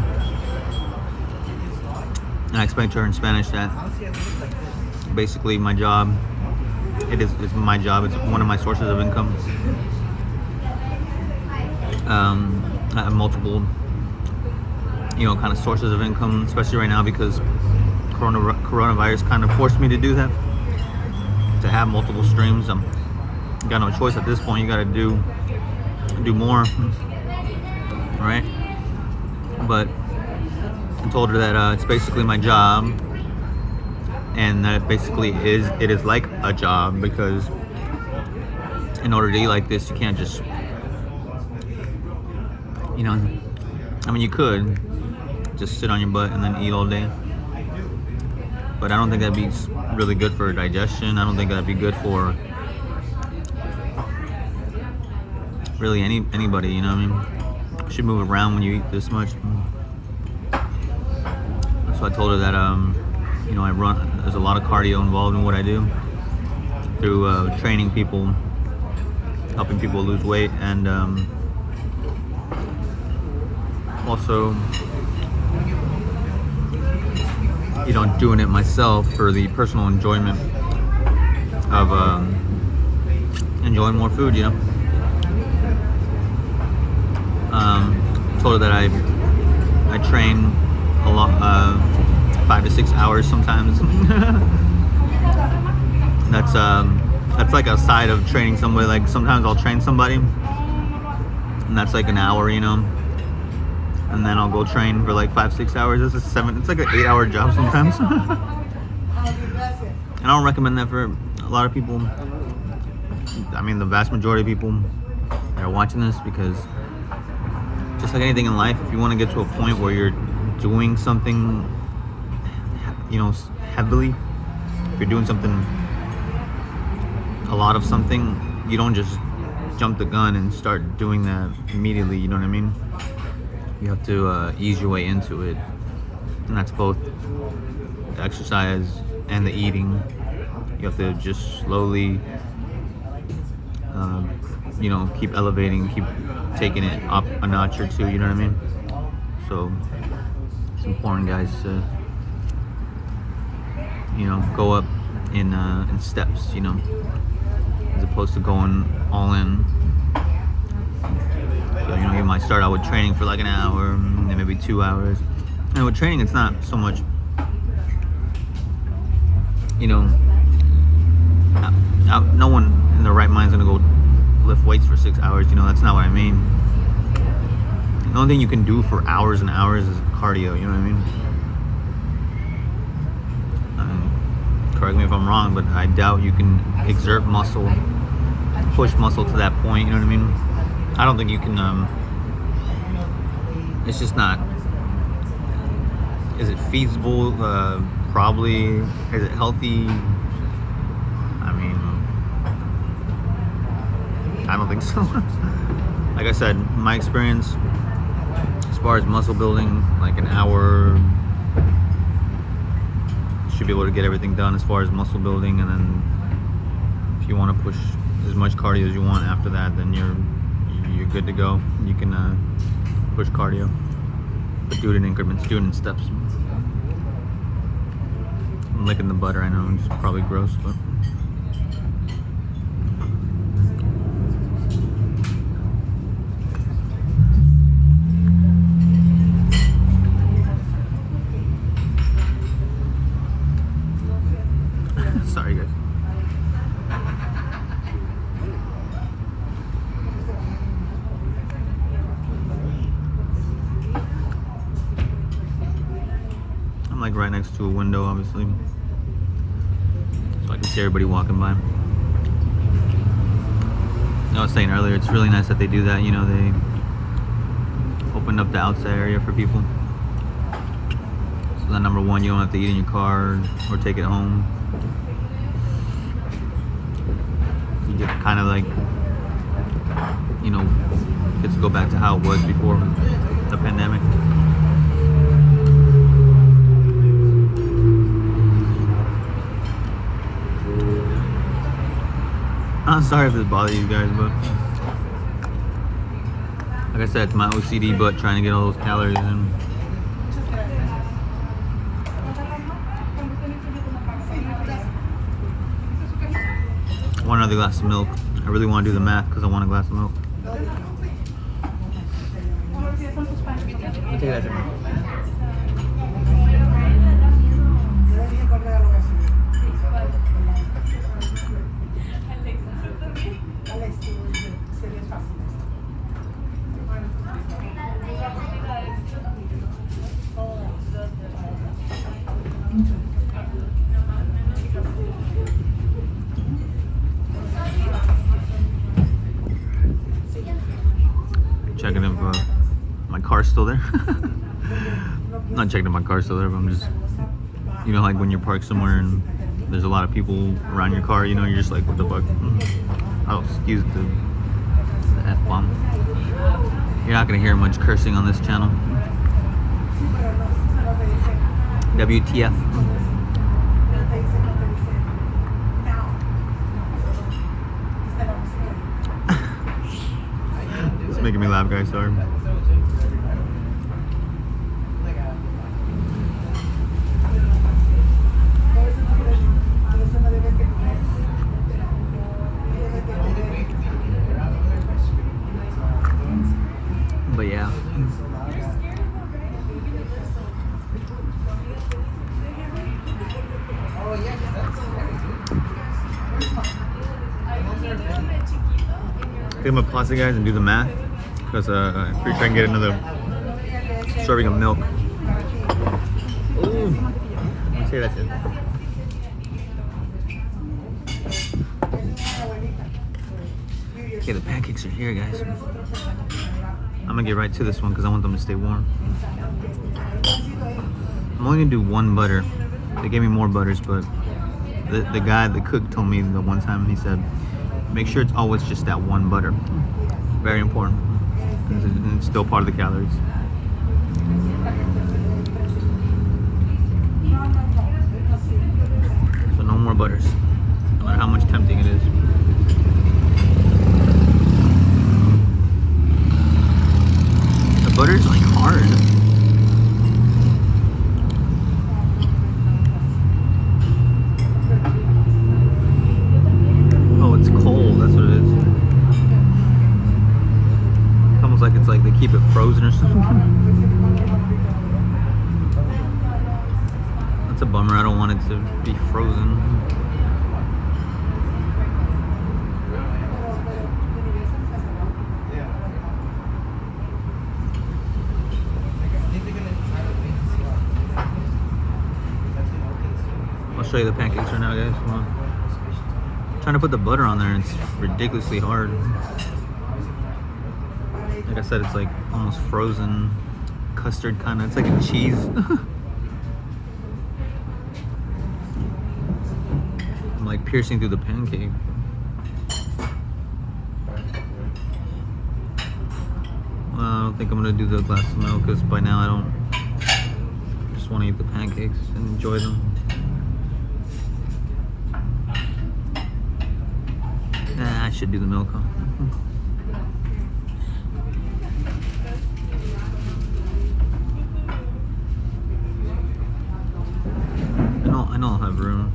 And I explained to her in Spanish that basically my job, it's my job, it's one of my sources of income. I have multiple, you know, kind of sources of income, especially right now because coronavirus kind of forced me to do that, to have multiple streams. You got no choice at this point. You got to do more, right? But I told her that it's basically my job, and that it is like a job, because in order to eat like this, you can't just, you know, I mean, you could just sit on your butt and then eat all day, but I don't think that'd be really good for digestion. I don't think that'd be good for really anybody, you know what I mean? You should move around when you eat this much. So I told her that, you know, there's a lot of cardio involved in what I do through training people, helping people lose weight, and also, you know, doing it myself for the personal enjoyment of enjoying more food, you know. Told her that I train a lot, 5 to 6 hours sometimes. That's like a side of training somebody. Like sometimes I'll train somebody, and that's like an hour, you know, and then I'll go train for like 5-6 hours. It's like an 8-hour job sometimes. And I don't recommend that for a lot of people. I mean, the vast majority of people that are watching this, because just like anything in life, if you want to get to a point where you're doing something, you know, heavily, if you're doing something, a lot of something, you don't just jump the gun and start doing that immediately, you know what I mean? You have to ease your way into it, and that's both the exercise and the eating. You have to just slowly, you know, keep elevating, keep taking it up a notch or two, you know what I mean? So it's important, guys, to, you know, go up in steps, you know, as opposed to going all in. So, you know, you might start out with training for like an hour, then maybe 2 hours. And with training, it's not so much, you know, no one in their right mind is gonna go lift weights for 6 hours, you know, that's not what I mean. The only thing you can do for hours and hours is cardio, you know what I mean? Correct me if I'm wrong, but I doubt you can exert muscle, push muscle to that point, you know what I mean? I don't think you can, it's just not, is it feasible? Probably. Is it healthy? I mean, I don't think so. Like I said, my experience as far as muscle building, like an hour, should be able to get everything done as far as muscle building, and then if you want to push as much cardio as you want after that, then you're good to go. You can push cardio, but do it in increments, do it in steps. I'm licking the butter, I know, it's probably gross, but sorry guys. I'm like right next to a window, obviously, so I can see everybody walking by. I was saying earlier, it's really nice that they do that, you know, they opened up the outside area for people. So that, number one, you don't have to eat in your car or take it home. You get kind of like, you know, get to go back to how it was before the pandemic. I'm sorry if this bothers you guys, but like I said, it's my OCD butt trying to get all those calories in. One other glass of milk. I really want to do the math because I want a glass of milk. I'll take that. Checking if my car's still there. I'm not checking if my car's still there, but I'm just, you know, like when you're parked somewhere and there's a lot of people around your car, you know, you're just like, what the fuck? Oh, excuse the F-bomb. You're not gonna hear much cursing on this channel. WTF. It's making me laugh, guys, sorry. But yeah. Okay, I'm gonna pause it, guys, and do the math because I'm pretty sure I can get another serving of milk. Ooh, let me say that's it. Okay, the pancakes are here, guys. I'm gonna get right to this one because I want them to stay warm. I'm only gonna do one butter. They gave me more butters, but the guy, the cook, told me the one time, he said, make sure it's always just that one butter. Very important. It's still part of the calories. So no more butters, no matter how much tempting it is. The butter's like hard. Oh, it's cold, that's what it is. It's almost like it's like they keep it frozen or something. That's a bummer, I don't want it to be frozen. I'll show you the pancakes right now, guys. Come on. I'm trying to put the butter on there and it's ridiculously hard. Like I said, it's like almost frozen custard kind of. It's like a cheese. I'm like piercing through the pancake. Well, I don't think I'm gonna do the glass of milk because by now I just want to eat the pancakes and enjoy them. Nah, I should do the milk, huh? I know I'll have room.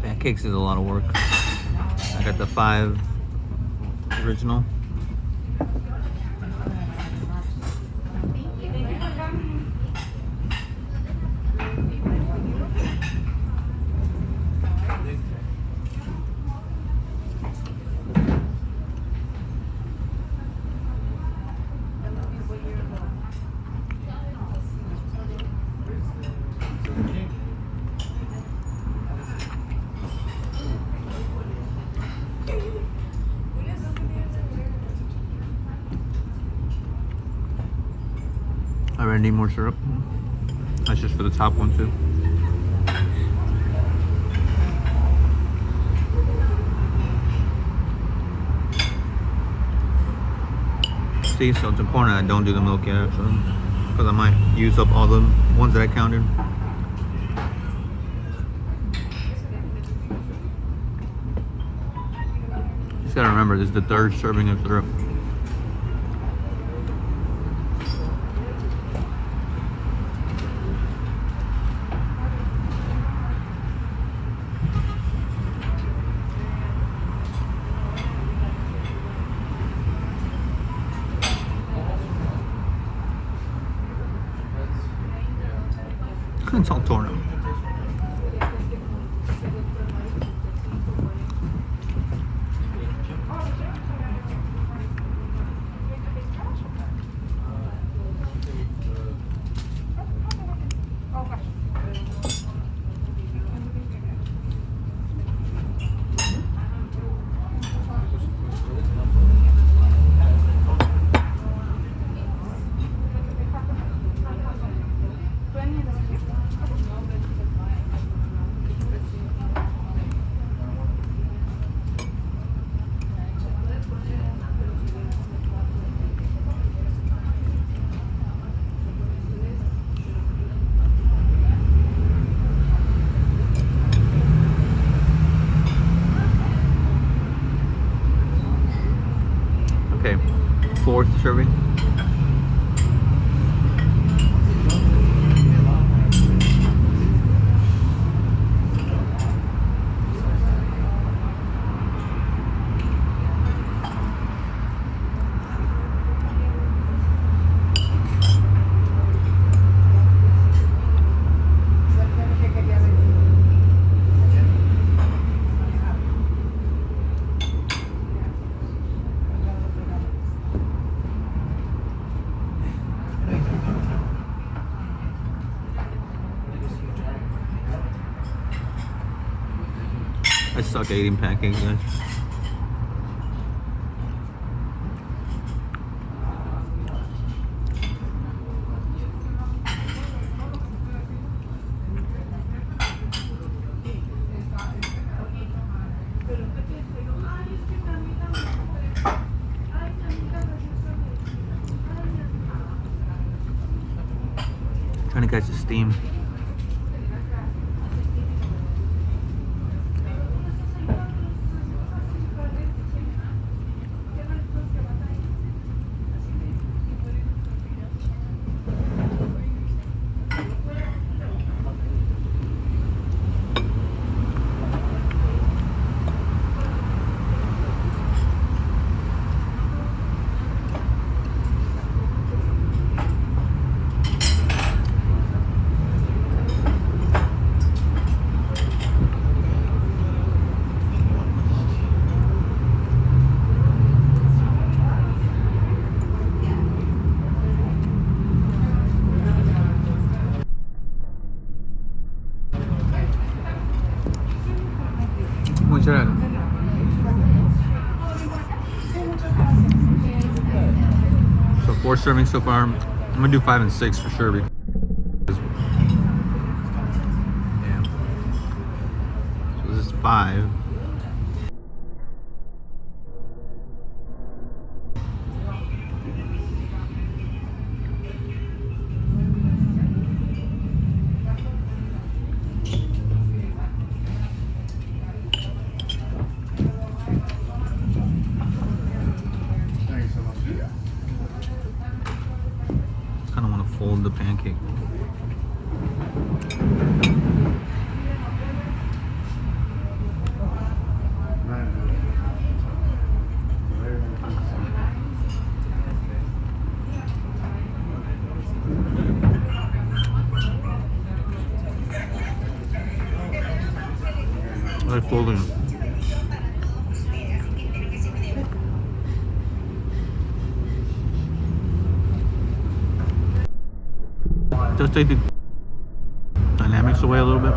Pancakes is a lot of work. I got the 5 original. I need more syrup. That's just for the top one too. See, so it's important I don't do the milk yet, actually, because I might use up all the ones that I counted. Just gotta remember, this is the 3rd serving of syrup. It's all torn up. Okay, 4th serving. I suck at eating pancakes, guys. Trying to catch the steam. Mucho. So 4 servings so far. I'm gonna do 5 and 6 for sure because yeah. So this is 5. Kind of want to fold the pancake. I like folding them. Just take the dynamics away a little bit.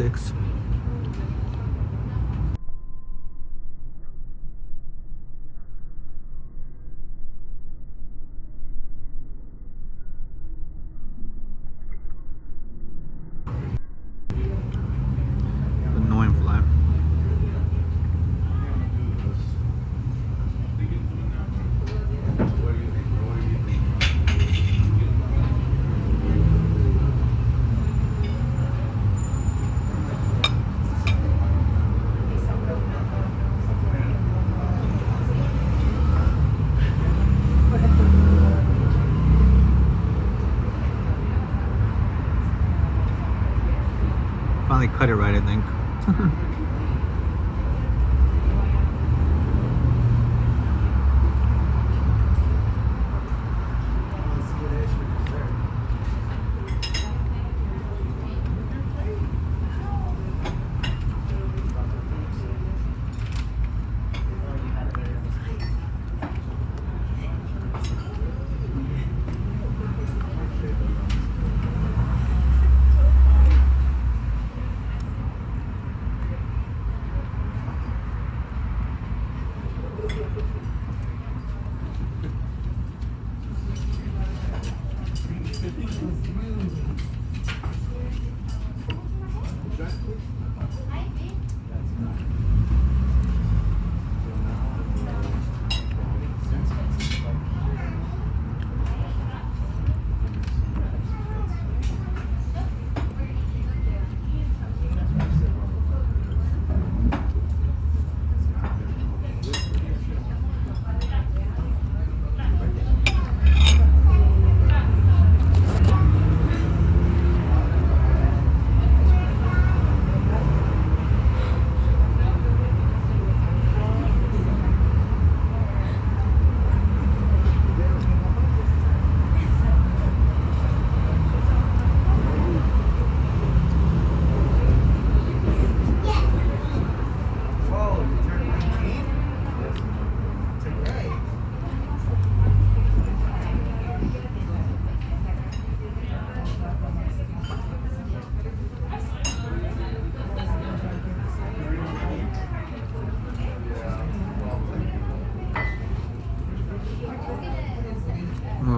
6. Annoying fly. Finally cut it right, I think.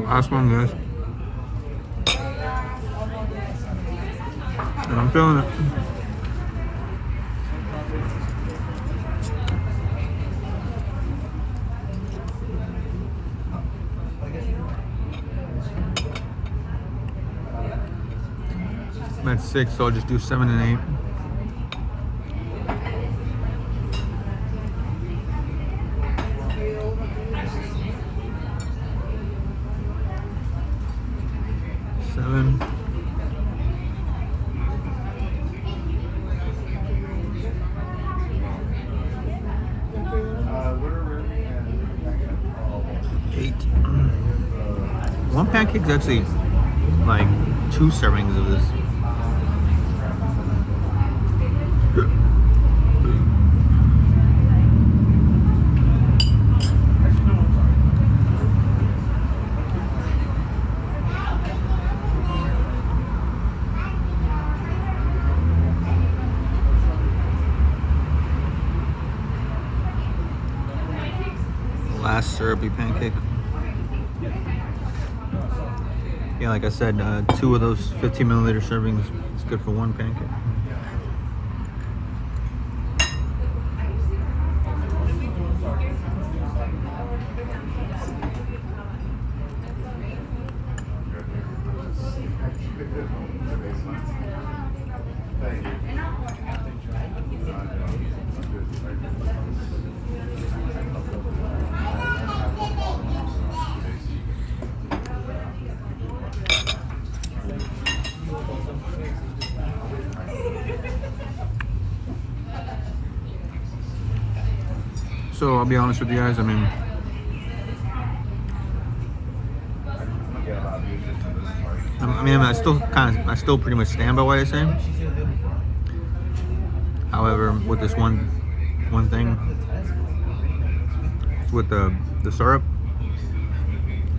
Last one, guys. And I'm feeling it. I'm at 6, so I'll just do 7 and 8. One pancake's actually like 2 servings of this. Last syrupy pancake. Yeah, like I said, 2 of those 15 milliliter servings is good for 1 pancake. So I'll be honest with you guys, I mean, I still pretty much stand by what I say. However, with this one thing, with the syrup,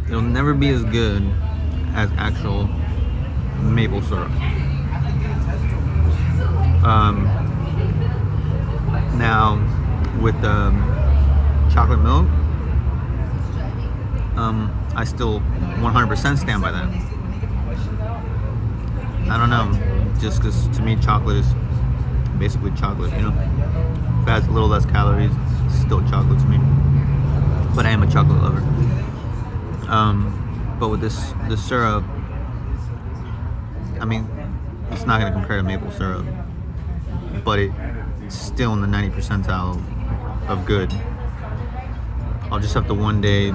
it'll never be as good as actual maple syrup. Now with the chocolate milk, I still 100% stand by that. I don't know, just because to me chocolate is basically chocolate, you know. If it has a little less calories, it's still chocolate to me. But I am a chocolate lover. But with this syrup, I mean, it's not gonna compare to maple syrup, but it's still in the 90th percentile of good. I'll just have to one day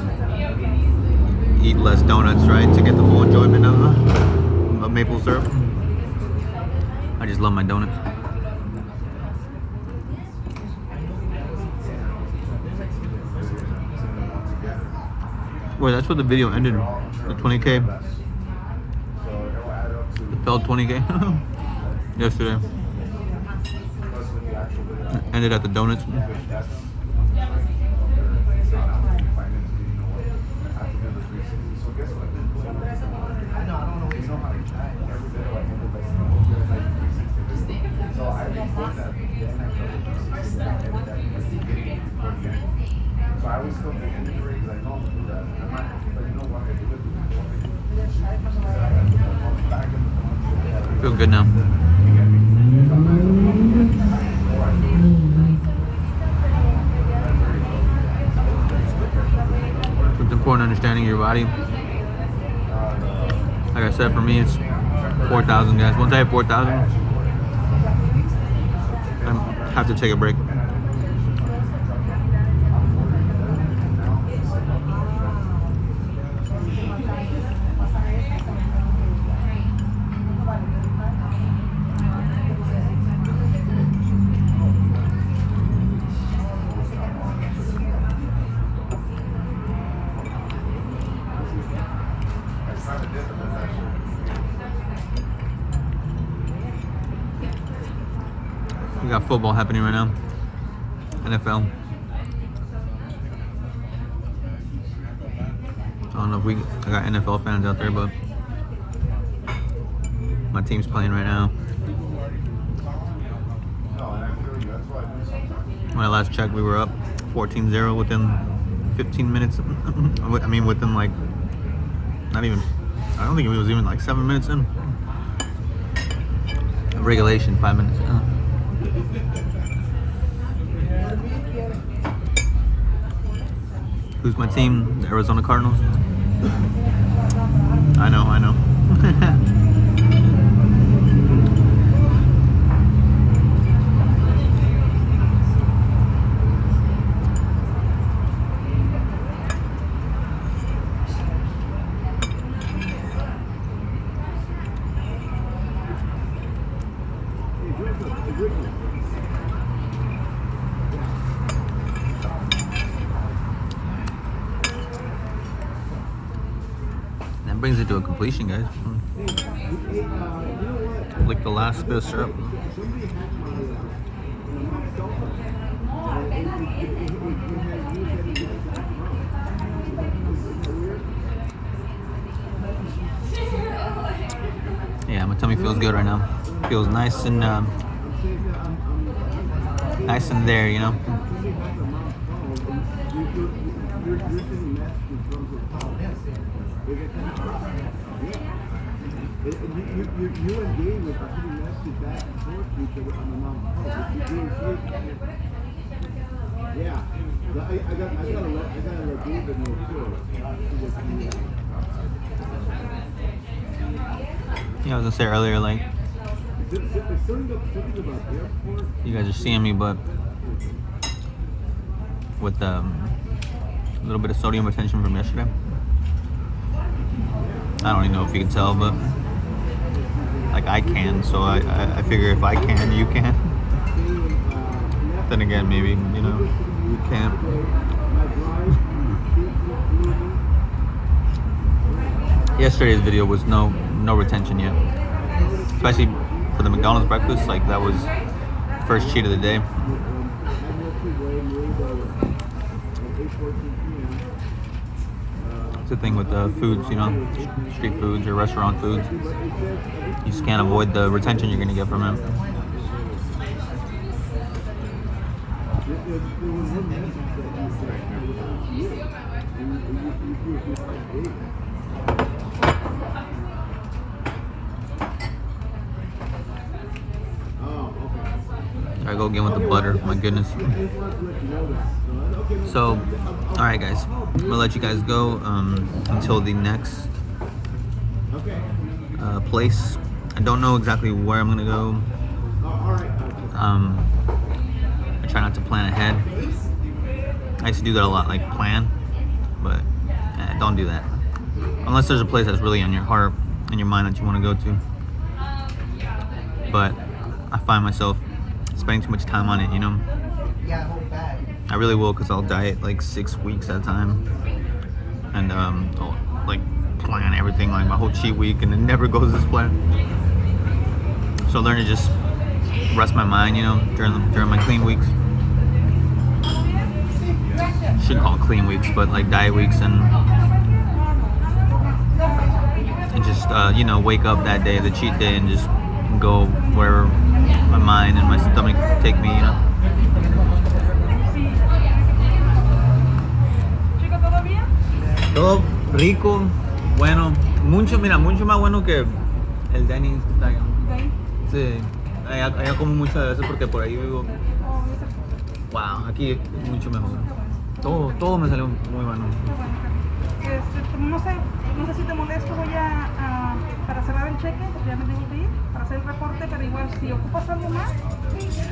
eat less donuts, right, to get the full enjoyment of maple syrup. I just love my donuts. Wait, that's what the video ended. The 20K. The failed 20K. Yesterday. Ended at the donuts. Feel good now. It's important understanding your body. Like I said, for me, it's 4,000, guys. Once I hit 4,000, I have to take a break. We got football happening right now. NFL. I don't know if I got NFL fans out there, but my team's playing right now. When I last checked, we were up 14-0 within 15 minutes. I mean, within like, not even, I don't think it was even like 7 minutes in. Regulation, 5 minutes. Who's my team? The Arizona Cardinals. I know. That brings it to a completion, guys. Lick the last bit of syrup. Yeah, my tummy feels good right now. Feels nice and there, you know. You and Dave were pretty nasty back and forth to each other on the mountain. Yeah, I gotta let David know too. Yeah, I was gonna say earlier, like, you guys are seeing me, but with a little bit of sodium retention from yesterday. I don't even know if you can tell, but like I can, so I figure if I can, you can. Then again, maybe, you know, you can't. Yesterday's video was no retention yet, especially for the McDonald's breakfast. Like, that was the first cheat of the day. It's the thing with the foods, you know, street foods or restaurant foods. You just can't avoid the retention you're gonna get from it. was one message that you said, you big. Oh, okay. I go again with the butter. My goodness. So, all right, guys. I'm gonna let you guys go until the next place. I don't know exactly where I'm gonna go. I try not to plan ahead. I used to do that a lot, like plan, but don't do that unless there's a place that's really on your heart and your mind that you want to go to. But I find myself spending too much time on it, you know. I really will, because I'll diet like 6 weeks at a time, and I'll like plan everything, like my whole cheat week, and it never goes as planned. So I learn to just rest my mind, you know, during my clean weeks. Shouldn't call it clean weeks, but like diet weeks, and just you know, wake up that day, the cheat day, and just go where my mind and my stomach take me, you know. Todo rico, bueno, mucho más bueno que el Denny's que está allá. Sí, allá como muchas veces porque por ahí vivo. Wow, aquí es mucho mejor. Todo me salió muy bueno. No sé si te molesto, voy a para cerrar el cheque, porque ya me tengo que ir, para hacer el reporte, pero igual si ocupas algo más,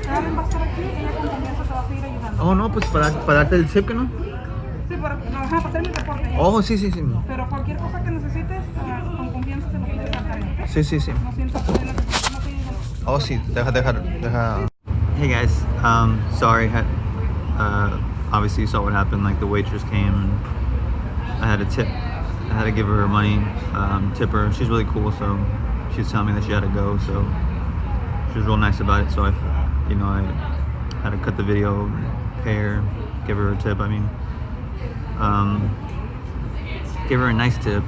Karen va a estar aquí, ella con confianza te va a seguir ayudando. Oh, no, pues para darte el chip, ¿no? Sí, para hacer mi reporte. ¿Ya? Oh, sí. Pero cualquier cosa que necesites, con confianza se lo pides a Karen. ¿Okay? Sí. No siento que no te Oh, sí, deja. Hey guys, sorry, obviously you saw what happened, like the waitress came and I had a tip. I had to give her money, tip her. She's really cool, so she was telling me that she had to go, so she was real nice about it. So I had to cut the video, pay her, give her a tip. I mean, give her a nice tip.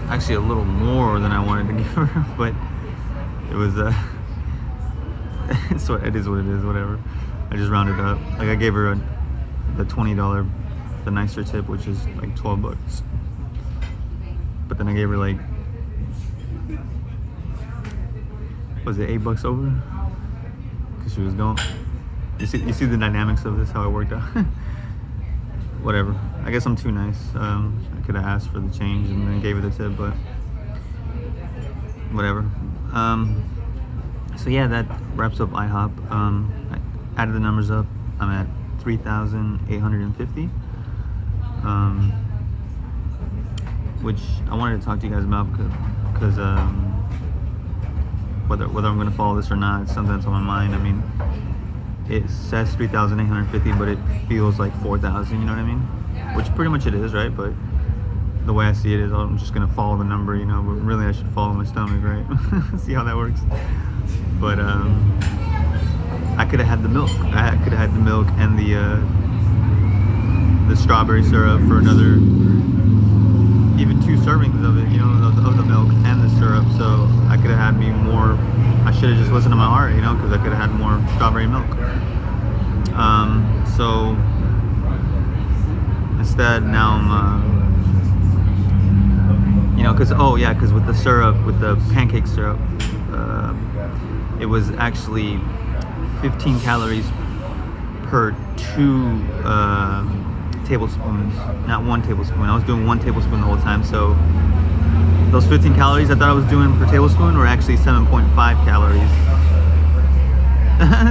Actually, a little more than I wanted to give her, but it was so it is what it is. Whatever. I just rounded up. Like I gave her the $20, the nicer tip, which is like $12. But then I gave her like, was it $8 over? Because she was gone. You see the dynamics of this, how it worked out. Whatever. I guess I'm too nice. I could have asked for the change and then gave her the tip, but whatever. So yeah, that wraps up iHop. I added the numbers up. I'm at 3,850. Which I wanted to talk to you guys about because whether I'm going to follow this or not, it's something that's on my mind. I mean, it says 3,850, but it feels like 4,000. You know what I mean? Which pretty much it is, right? But the way I see it is, I'm just going to follow the number, you know. But really, I should follow my stomach, right? See how that works. But I could have had the milk. I could have had the milk and the strawberry syrup for another, even 2 servings of it, you know, of the milk and the syrup. So I could have had me more. I should have just listened to my heart, you know, because I could have had more strawberry milk. So instead, now I'm, you know, because with the syrup, with the pancake syrup, it was actually 15 calories per 2 tablespoons, not 1 tablespoon. I was doing 1 tablespoon the whole time, so those 15 calories I thought I was doing per tablespoon were actually 7.5 calories.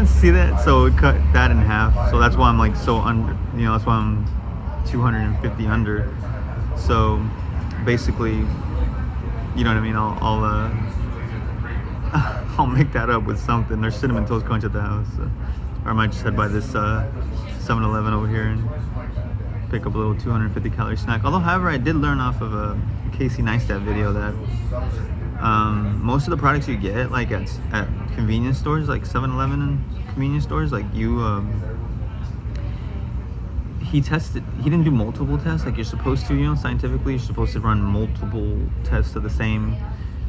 See that? So it cut that in half. So that's why I'm like so under, you know, that's why I'm 250 under. So basically, you know what I mean, I'll make that up with something. There's Cinnamon Toast Crunch at the house, or I might just head by this 7-Eleven over here and pick up a little 250 calorie snack. Although, however, I did learn off of a Casey Neistat video that most of the products you get, like at convenience stores, like 7-Eleven and convenience stores, like he didn't do multiple tests like you're supposed to, you know, scientifically you're supposed to run multiple tests of the same.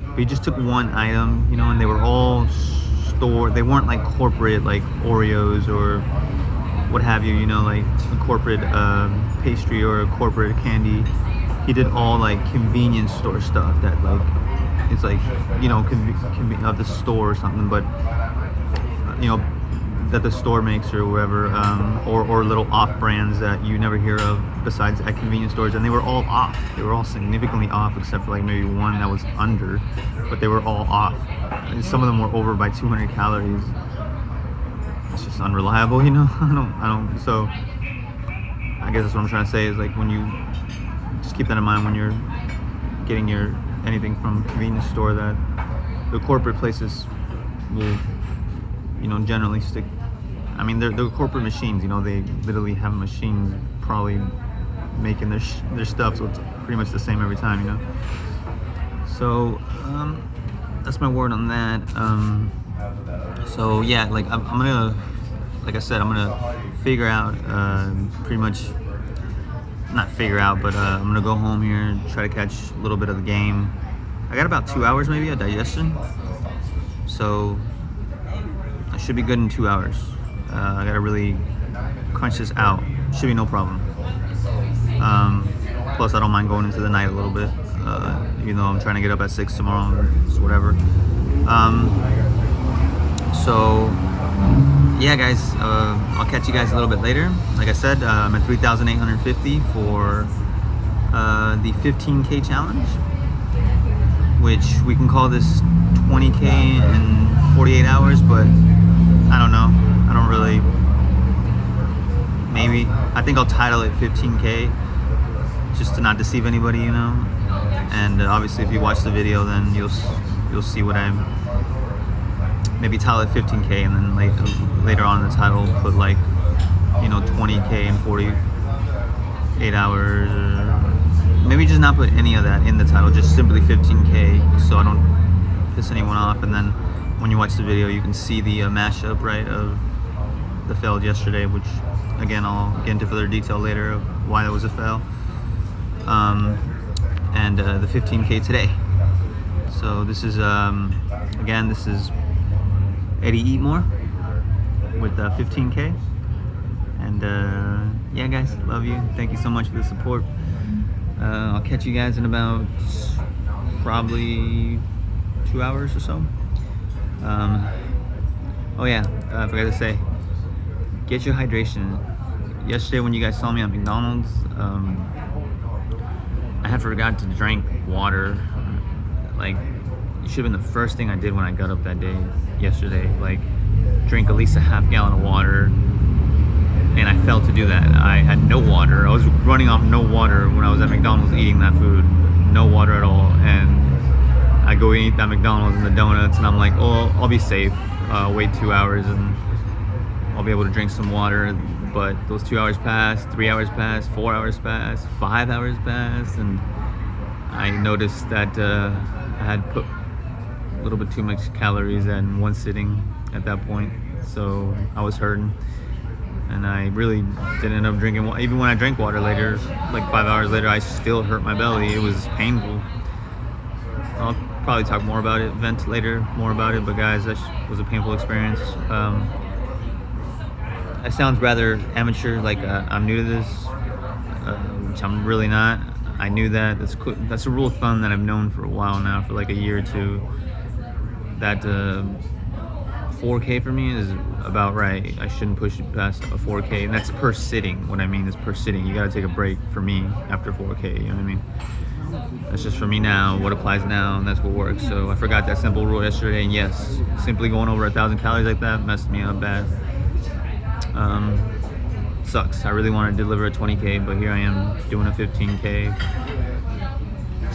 But he just took one item, you know, and they were all stored. They weren't like corporate, like Oreos or what have you, you know, like a corporate pastry or a corporate candy. He did all like convenience store stuff that like it's like, you know, of the store or something, but you know, that the store makes or whatever, or little off brands that you never hear of besides at convenience stores, and they were all off. They were all significantly off, except for like maybe one that was under, but they were all off. And some of them were over by 200 calories. It's just unreliable, you know. I don't. So I guess that's what I'm trying to say is like when you just keep that in mind when you're getting your anything from a convenience store, that the corporate places will, you know, generally stick. I mean, they're corporate machines, you know, they literally have machines probably making their stuff, so it's pretty much the same every time, you know. So that's my word on that. So yeah, like I'm gonna, like I said, I'm gonna figure out pretty much, not figure out, but I'm gonna go home here and try to catch a little bit of the game. I got about 2 hours maybe of digestion, so I should be good in 2 hours. I gotta really crunch this out. Should be no problem. Plus, I don't mind going into the night a little bit, even though I'm trying to get up at 6 tomorrow, so whatever. So, yeah, guys, I'll catch you guys a little bit later. Like I said, I'm at 3,850 for the 15K challenge, which we can call this 20K in 48 hours, but I don't know. I don't really. Maybe. I think I'll title it 15K just to not deceive anybody, you know. And obviously, if you watch the video, then you'll see what I'm. Maybe title it 15K, and then later on in the title put like, you know, 20K in 48 hours. Or maybe just not put any of that in the title. Just simply 15K, so I don't piss anyone off. And then when you watch the video, you can see the mashup, right, of the failed yesterday, which again I'll get into further detail later of why that was a fail, and the 15K today. So this is again, this is Eddie Eat More with 15K, and yeah, guys, love you. Thank you so much for the support. I'll catch you guys in about probably 2 hours or so. Oh yeah, I forgot to say, get your hydration. Yesterday when you guys saw me at McDonald's, I had forgot to drink water. Like, it should have been the first thing I did when I got up that day, yesterday. Like, drink at least a half gallon of water, and I failed to do that. I had no water. I was running off no water when I was at McDonald's eating that food. No water at all, and I go eat that McDonald's and the donuts, and I'm like, oh, I'll be safe. Wait 2 hours and I'll be able to drink some water. But those 2 hours passed, 3 hours passed, 4 hours passed, 5 hours passed, and I noticed that I had put a little bit too much calories in one sitting at that point. So I was hurting, and I really didn't end up drinking water. Even when I drank water later, like 5 hours later, I still hurt my belly. It was painful. I'll probably talk more about it, vent later more about it, but guys, that was a painful experience. That sounds rather amateur, like I'm new to this, which I'm really not. I knew that. That's a rule of thumb that I've known for a while now, for like a year or two. That 4K for me is about right. I shouldn't push it past a 4K, and that's per sitting. What I mean is per sitting. You gotta take a break for me after 4K, you know what I mean? That's just for me now, what applies now, and that's what works. So I forgot that simple rule yesterday, and yes, simply going over 1,000 calories like that messed me up bad. Sucks. I really want to deliver a 20K, but here I am doing a 15K.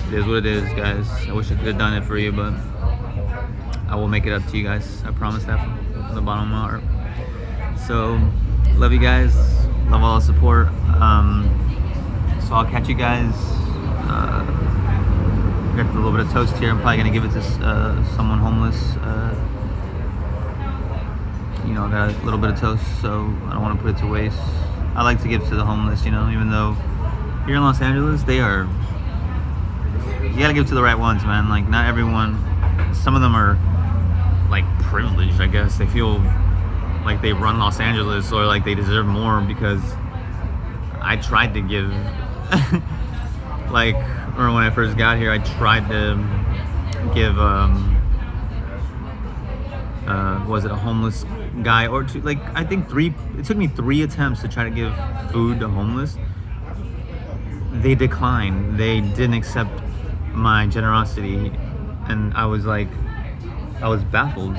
It is what it is, guys. I wish I could have done it for you, but I will make it up to you guys. I promise that from the bottom of my heart. So, love you guys. Love all the support. So I'll catch you guys. Got a little bit of toast here. I'm probably gonna give it to someone homeless. You know, got a little bit of toast, so I don't want to put it to waste. I like to give to the homeless, you know, even though here in Los Angeles, they are. You gotta give to the right ones, man. Like, not everyone. Some of them are like privileged, I guess. They feel like they run Los Angeles or like they deserve more, because I tried to give like, or when I first got here, I tried to give was it a homeless guy or two, like I think it took me 3 attempts to try to give food to homeless. They declined. They didn't accept my generosity, and I was baffled.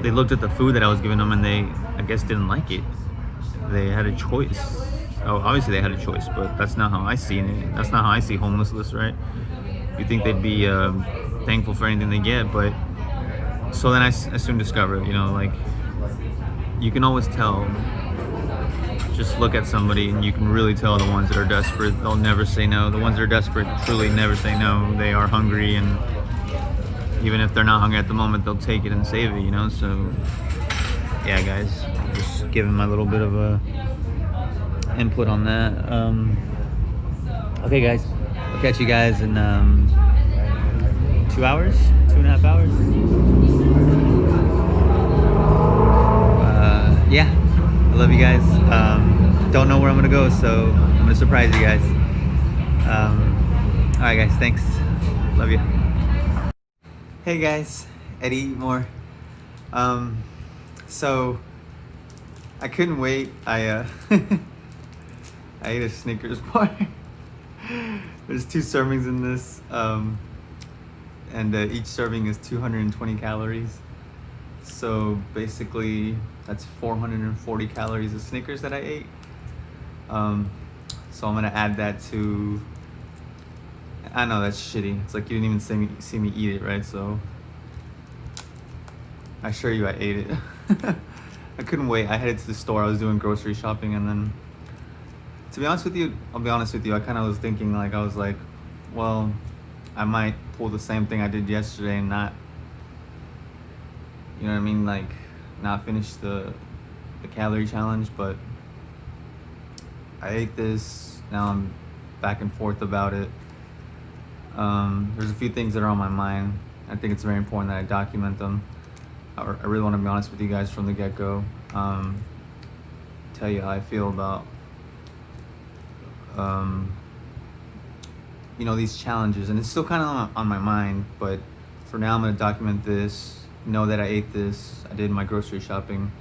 They looked at the food that I was giving them, and they, I guess, didn't like it. They had a choice. Oh, obviously they had a choice, but that's not how I see it. That's not how I see homelessness, right? You think they'd be thankful for anything they get, but so then I soon discovered, you know, like you can always tell. Just look at somebody and you can really tell the ones that are desperate. They'll never say no. The ones that are desperate truly never say no. They are hungry, and even if they're not hungry at the moment, they'll take it and save it, you know? So yeah, guys, just giving my little bit of a input on that. Okay, guys, I'll catch you guys in 2 hours, 2.5 hours. Yeah, I love you guys. Don't know where I'm gonna go, so I'm gonna surprise you guys. All right, guys, thanks. Love you. Hey guys, Eddie Moore. So I couldn't wait. I ate a Snickers bar. There's 2 servings in this, and each serving is 220 calories. So basically, that's 440 calories of Snickers that I ate. So I'm gonna add that to. I know that's shitty. It's like you didn't even see me eat it, right? So I assure you, I ate it. I couldn't wait. I headed to the store. I was doing grocery shopping, and then, to be honest with you, I'll be honest with you, I kind of was thinking, like, I was like, well, I might pull the same thing I did yesterday and not, you know what I mean, like, not finish the calorie challenge. But I ate this. Now I'm back and forth about it. There's a few things that are on my mind. I think it's very important that I document them. I really want to be honest with you guys from the get-go. Tell you how I feel about you know, these challenges, and it's still kind of on my mind, but for now I'm going to document this, know that I ate this, I did my grocery shopping,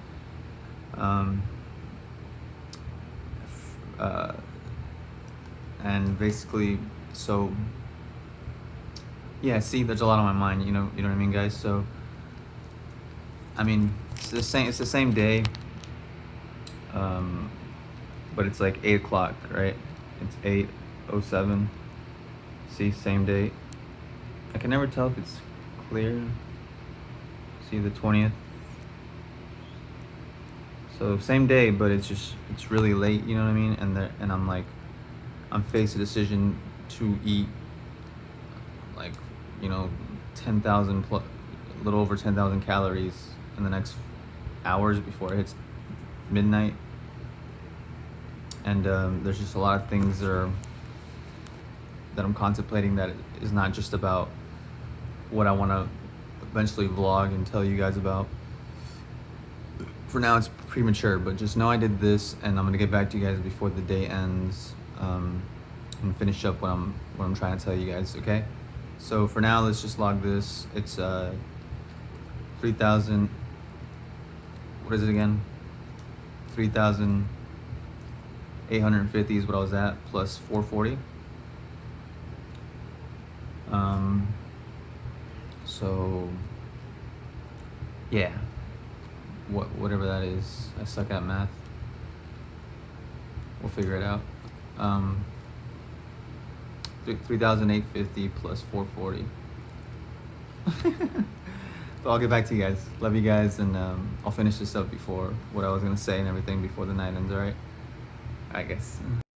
and basically, so yeah, see, there's a lot on my mind, you know what I mean, guys. So I mean, it's the same day, but it's like 8 o'clock, right? It's 8:07. See, same date. I can never tell if it's clear. See, the 20th. So same day, but it's really late, you know what I mean? And I'm like, I'm faced a decision to eat, like, you know, 10,000 plus, a little over 10,000 calories in the next hours before it hits midnight. And there's just a lot of things that I'm contemplating, that is not just about what I want to eventually vlog and tell you guys about. For now, it's premature, but just know I did this, and I'm gonna get back to you guys before the day ends, and finish up what I'm trying to tell you guys. Okay? So for now, let's just log this. It's 3,000. What is it again? 3,850 is what I was at, plus 440. So yeah, whatever that is. I suck at math. We'll figure it out. 3,850 plus 440. But I'll get back to you guys. Love you guys, and I'll finish this up before what I was gonna say and everything before the night ends. All right, I guess.